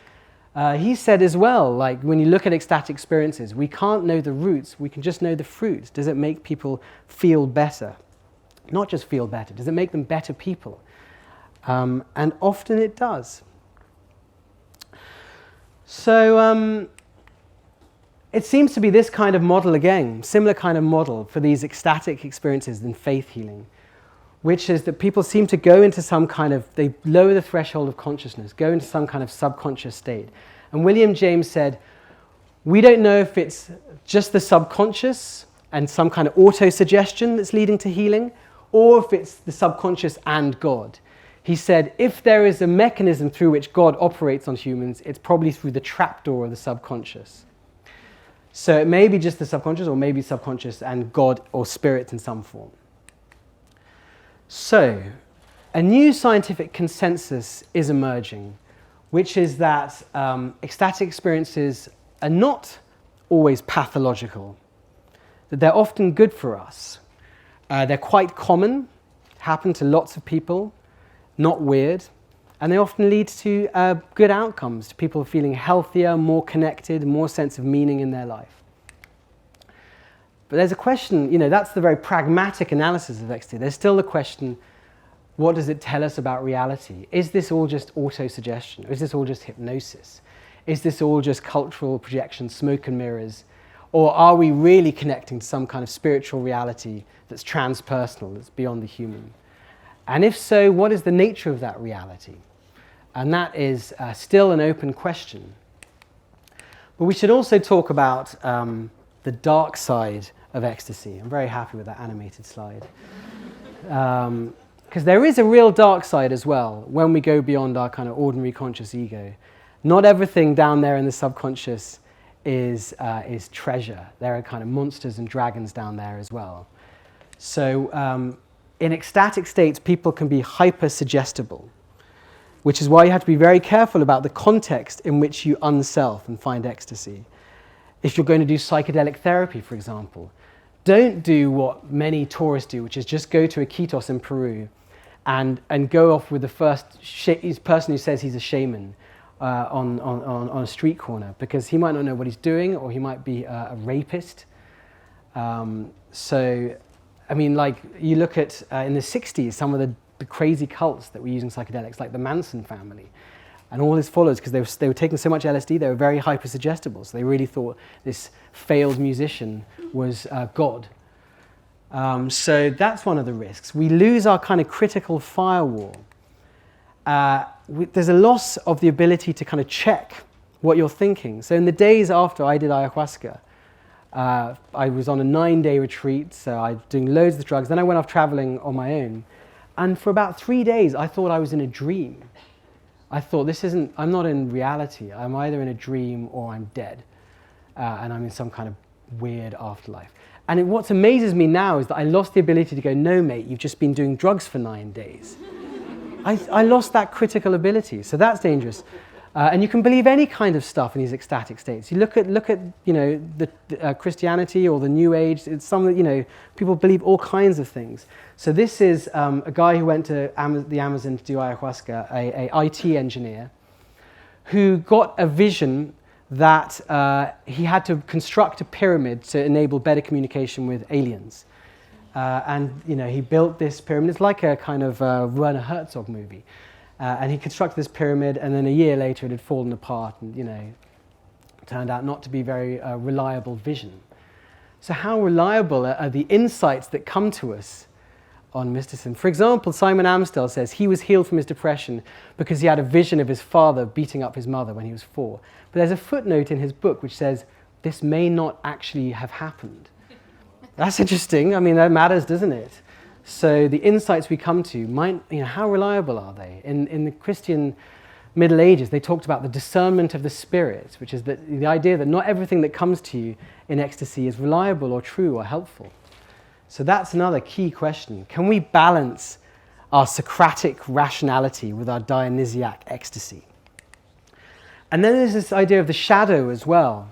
He said as well, like, when you look at ecstatic experiences, we can't know the roots, we can just know the fruits. Does it make people feel better? Not just feel better, does it make them better people? And often it does. So it seems to be this kind of model again, similar kind of model for these ecstatic experiences in faith healing, which is that people seem to go into some kind of, they lower the threshold of consciousness, go into some kind of subconscious state. And William James said, We don't know if it's just the subconscious and some kind of auto-suggestion that's leading to healing, or if it's the subconscious and God. He said, if there is a mechanism through which God operates on humans, it's probably through the trapdoor of the subconscious. So it may be just the subconscious, or maybe subconscious and God or spirit in some form. So, a new scientific consensus is emerging, which is that ecstatic experiences are not always pathological, that they're often good for us. They're quite common, happen to lots of people, not weird, and they often lead to good outcomes, to people feeling healthier, more connected, more sense of meaning in their life. But there's a question, that's the very pragmatic analysis of ecstasy. There's still the question, what does it tell us about reality? Is this all just auto-suggestion? Is this all just hypnosis? Is this all just cultural projection, smoke and mirrors? Or are we really connecting to some kind of spiritual reality that's transpersonal, that's beyond the human? And if so, what is the nature of that reality? And that is still an open question. But we should also talk about the dark side of ecstasy. I'm very happy with that animated slide. Because there is a real dark side as well when we go beyond our kind of ordinary conscious ego. Not everything down there in the subconscious is treasure. There are kind of monsters and dragons down there as well. So in ecstatic states, people can be hyper-suggestible, which is why you have to be very careful about the context in which you unself and find ecstasy. If you're going to do psychedelic therapy, for example, don't do what many tourists do, which is just go to Iquitos in Peru and go off with the first person who says he's a shaman on a street corner, because he might not know what he's doing, or he might be a rapist. So, I mean, like, you look at, in the 60s, some of the crazy cults that were using psychedelics, like the Manson family, and all his followers, because they were taking so much LSD, they were very hyper-suggestible, so they really thought this failed musician was God. So that's one of the risks. We lose our kind of critical firewall. There's a loss of the ability to kind of check what you're thinking. So in the days after I did ayahuasca, I was on a 9-day retreat, so I was doing loads of drugs. Then I went off traveling on my own. And for about 3 days, I thought I was in a dream. I thought, I'm not in reality. I'm either in a dream or I'm dead. And I'm in some kind of weird afterlife. And what amazes me now is that I lost the ability to go, no, mate, you've just been doing drugs for 9 days. I lost that critical ability, so that's dangerous. And you can believe any kind of stuff in these ecstatic states. You look at the Christianity or the New Age. It's people believe all kinds of things. So this is a guy who went to the Amazon to do ayahuasca, a IT engineer, who got a vision that he had to construct a pyramid to enable better communication with aliens. And he built this pyramid. It's like a kind of Werner Herzog movie. And he constructed this pyramid, and then a year later it had fallen apart, and turned out not to be very reliable vision. So how reliable are the insights that come to us on mysticism? For example, Simon Amstel says he was healed from his depression because he had a vision of his father beating up his mother when he was 4. But there's a footnote in his book which says this may not actually have happened. That's interesting. I mean, that matters, doesn't it? So the insights we come to, how reliable are they? In the Christian Middle Ages, they talked about the discernment of the spirit, which is the idea that not everything that comes to you in ecstasy is reliable or true or helpful. So that's another key question. Can we balance our Socratic rationality with our Dionysiac ecstasy? And then there's this idea of the shadow as well.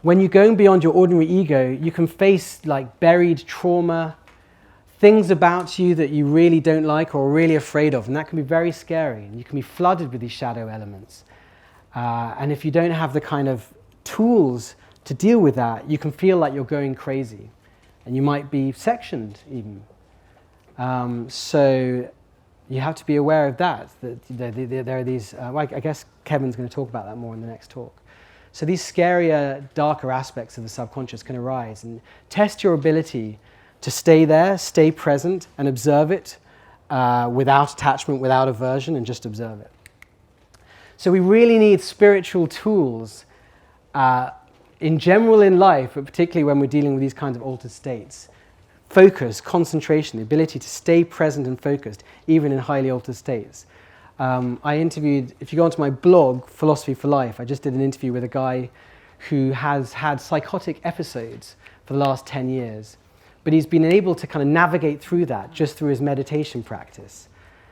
When you're going beyond your ordinary ego, you can face like buried trauma, things about you that you really don't like or are really afraid of, and that can be very scary. And you can be flooded with these shadow elements. And if you don't have the kind of tools to deal with that, you can feel like you're going crazy. And you might be sectioned even. So you have to be aware of that there are these, I guess Kevin's going to talk about that more in the next talk. So these scarier, darker aspects of the subconscious can arise, and test your ability to stay there, stay present, and observe it without attachment, without aversion, and just observe it. So we really need spiritual tools in general in life, but particularly when we're dealing with these kinds of altered states, focus, concentration, the ability to stay present and focused, even in highly altered states. I interviewed, if you go onto my blog, Philosophy for Life, I just did an interview with a guy who has had psychotic episodes for the last 10 years. But he's been able to kind of navigate through that just through his meditation practice.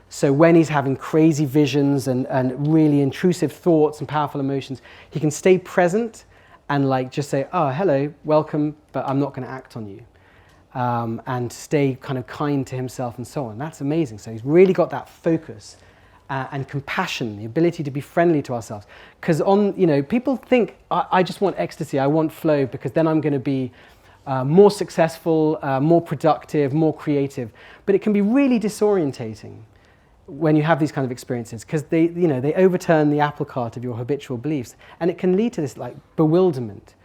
So when he's having crazy visions and really intrusive thoughts and powerful emotions, he can stay present and like just say, oh, hello, welcome, but I'm not going to act on you. And stay kind of kind to himself and so on. That's amazing. So he's really got that focus and compassion, the ability to be friendly to ourselves. Because people think, I just want ecstasy, I want flow, because then I'm going to be more successful, more productive, more creative. But it can be really disorientating when you have these kind of experiences, because they overturn the apple cart of your habitual beliefs, and it can lead to this like bewilderment.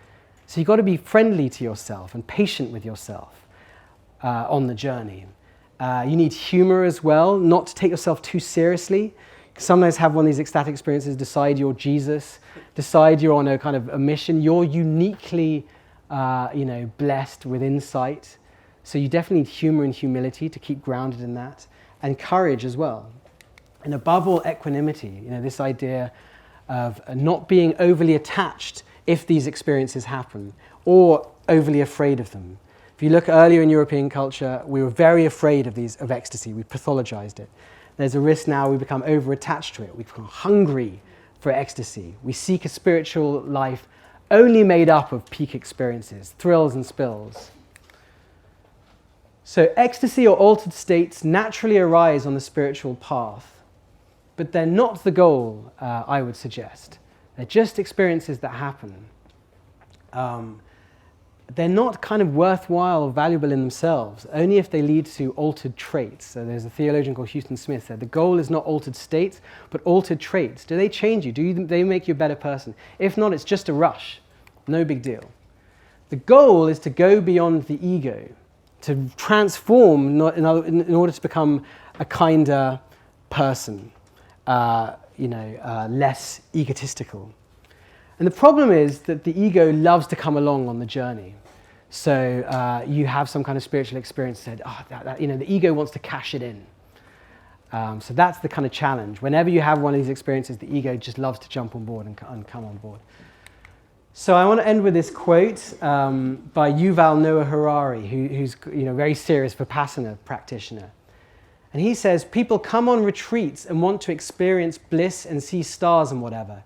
So you've got to be friendly to yourself and patient with yourself on the journey. You need humor as well, not to take yourself too seriously. Sometimes have one of these ecstatic experiences, decide you're Jesus, decide you're on a kind of a mission. You're uniquely blessed with insight. So you definitely need humor and humility to keep grounded in that, and courage as well. And above all, equanimity, this idea of not being overly attached if these experiences happen, or overly afraid of them. If you look earlier in European culture, we were very afraid of ecstasy. We pathologized it. There's a risk now we become over-attached to it. We become hungry for ecstasy. We seek a spiritual life only made up of peak experiences, thrills and spills. So ecstasy or altered states naturally arise on the spiritual path, but they're not the goal, I would suggest. They're just experiences that happen. They're not kind of worthwhile or valuable in themselves, only if they lead to altered traits. So there's a theologian called Houston Smith said, the goal is not altered states, but altered traits. Do they change you? Do they make you a better person? If not, it's just a rush. No big deal. The goal is to go beyond the ego, to transform in order to become a kinder person, less egotistical. And the problem is that the ego loves to come along on the journey. So you have some kind of spiritual experience said, the ego wants to cash it in. So that's the kind of challenge. Whenever you have one of these experiences, the ego just loves to jump on board and come on board. So I want to end with this quote by Yuval Noah Harari, who's very serious Vipassana practitioner. And he says, people come on retreats and want to experience bliss and see stars and whatever.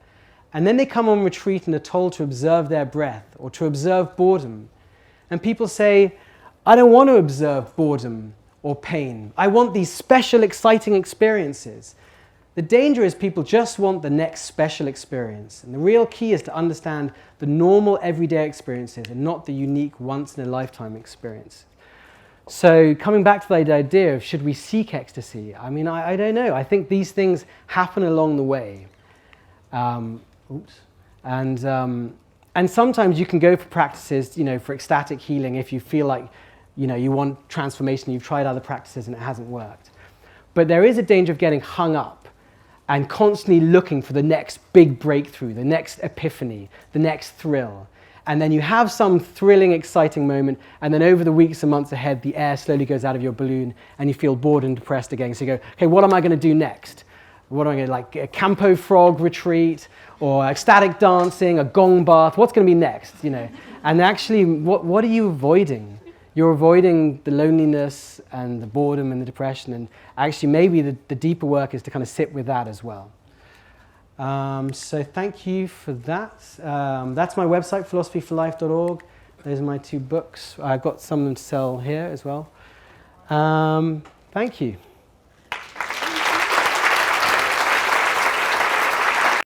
And then they come on retreat and are told to observe their breath or to observe boredom. And people say, I don't want to observe boredom or pain. I want these special, exciting experiences. The danger is people just want the next special experience. And the real key is to understand the normal, everyday experiences and not the unique, once-in-a-lifetime experience. So coming back to the idea of should we seek ecstasy? I mean, I don't know. I think these things happen along the way. And sometimes you can go for practices, for ecstatic healing if you feel like, you want transformation, you've tried other practices and it hasn't worked. But there is a danger of getting hung up and constantly looking for the next big breakthrough, the next epiphany, the next thrill. And then you have some thrilling, exciting moment, and then over the weeks and months ahead, the air slowly goes out of your balloon and you feel bored and depressed again. So you go, okay, what am I going to do next? What am I going to, like a Campo Frog retreat or ecstatic dancing, a gong bath? What's going to be next? And actually, what are you avoiding? You're avoiding the loneliness and the boredom and the depression. And actually, maybe the deeper work is to kind of sit with that as well. So thank you for that. That's my website, philosophyforlife.org. Those are my 2 books. I've got some of them to sell here as well. Thank you.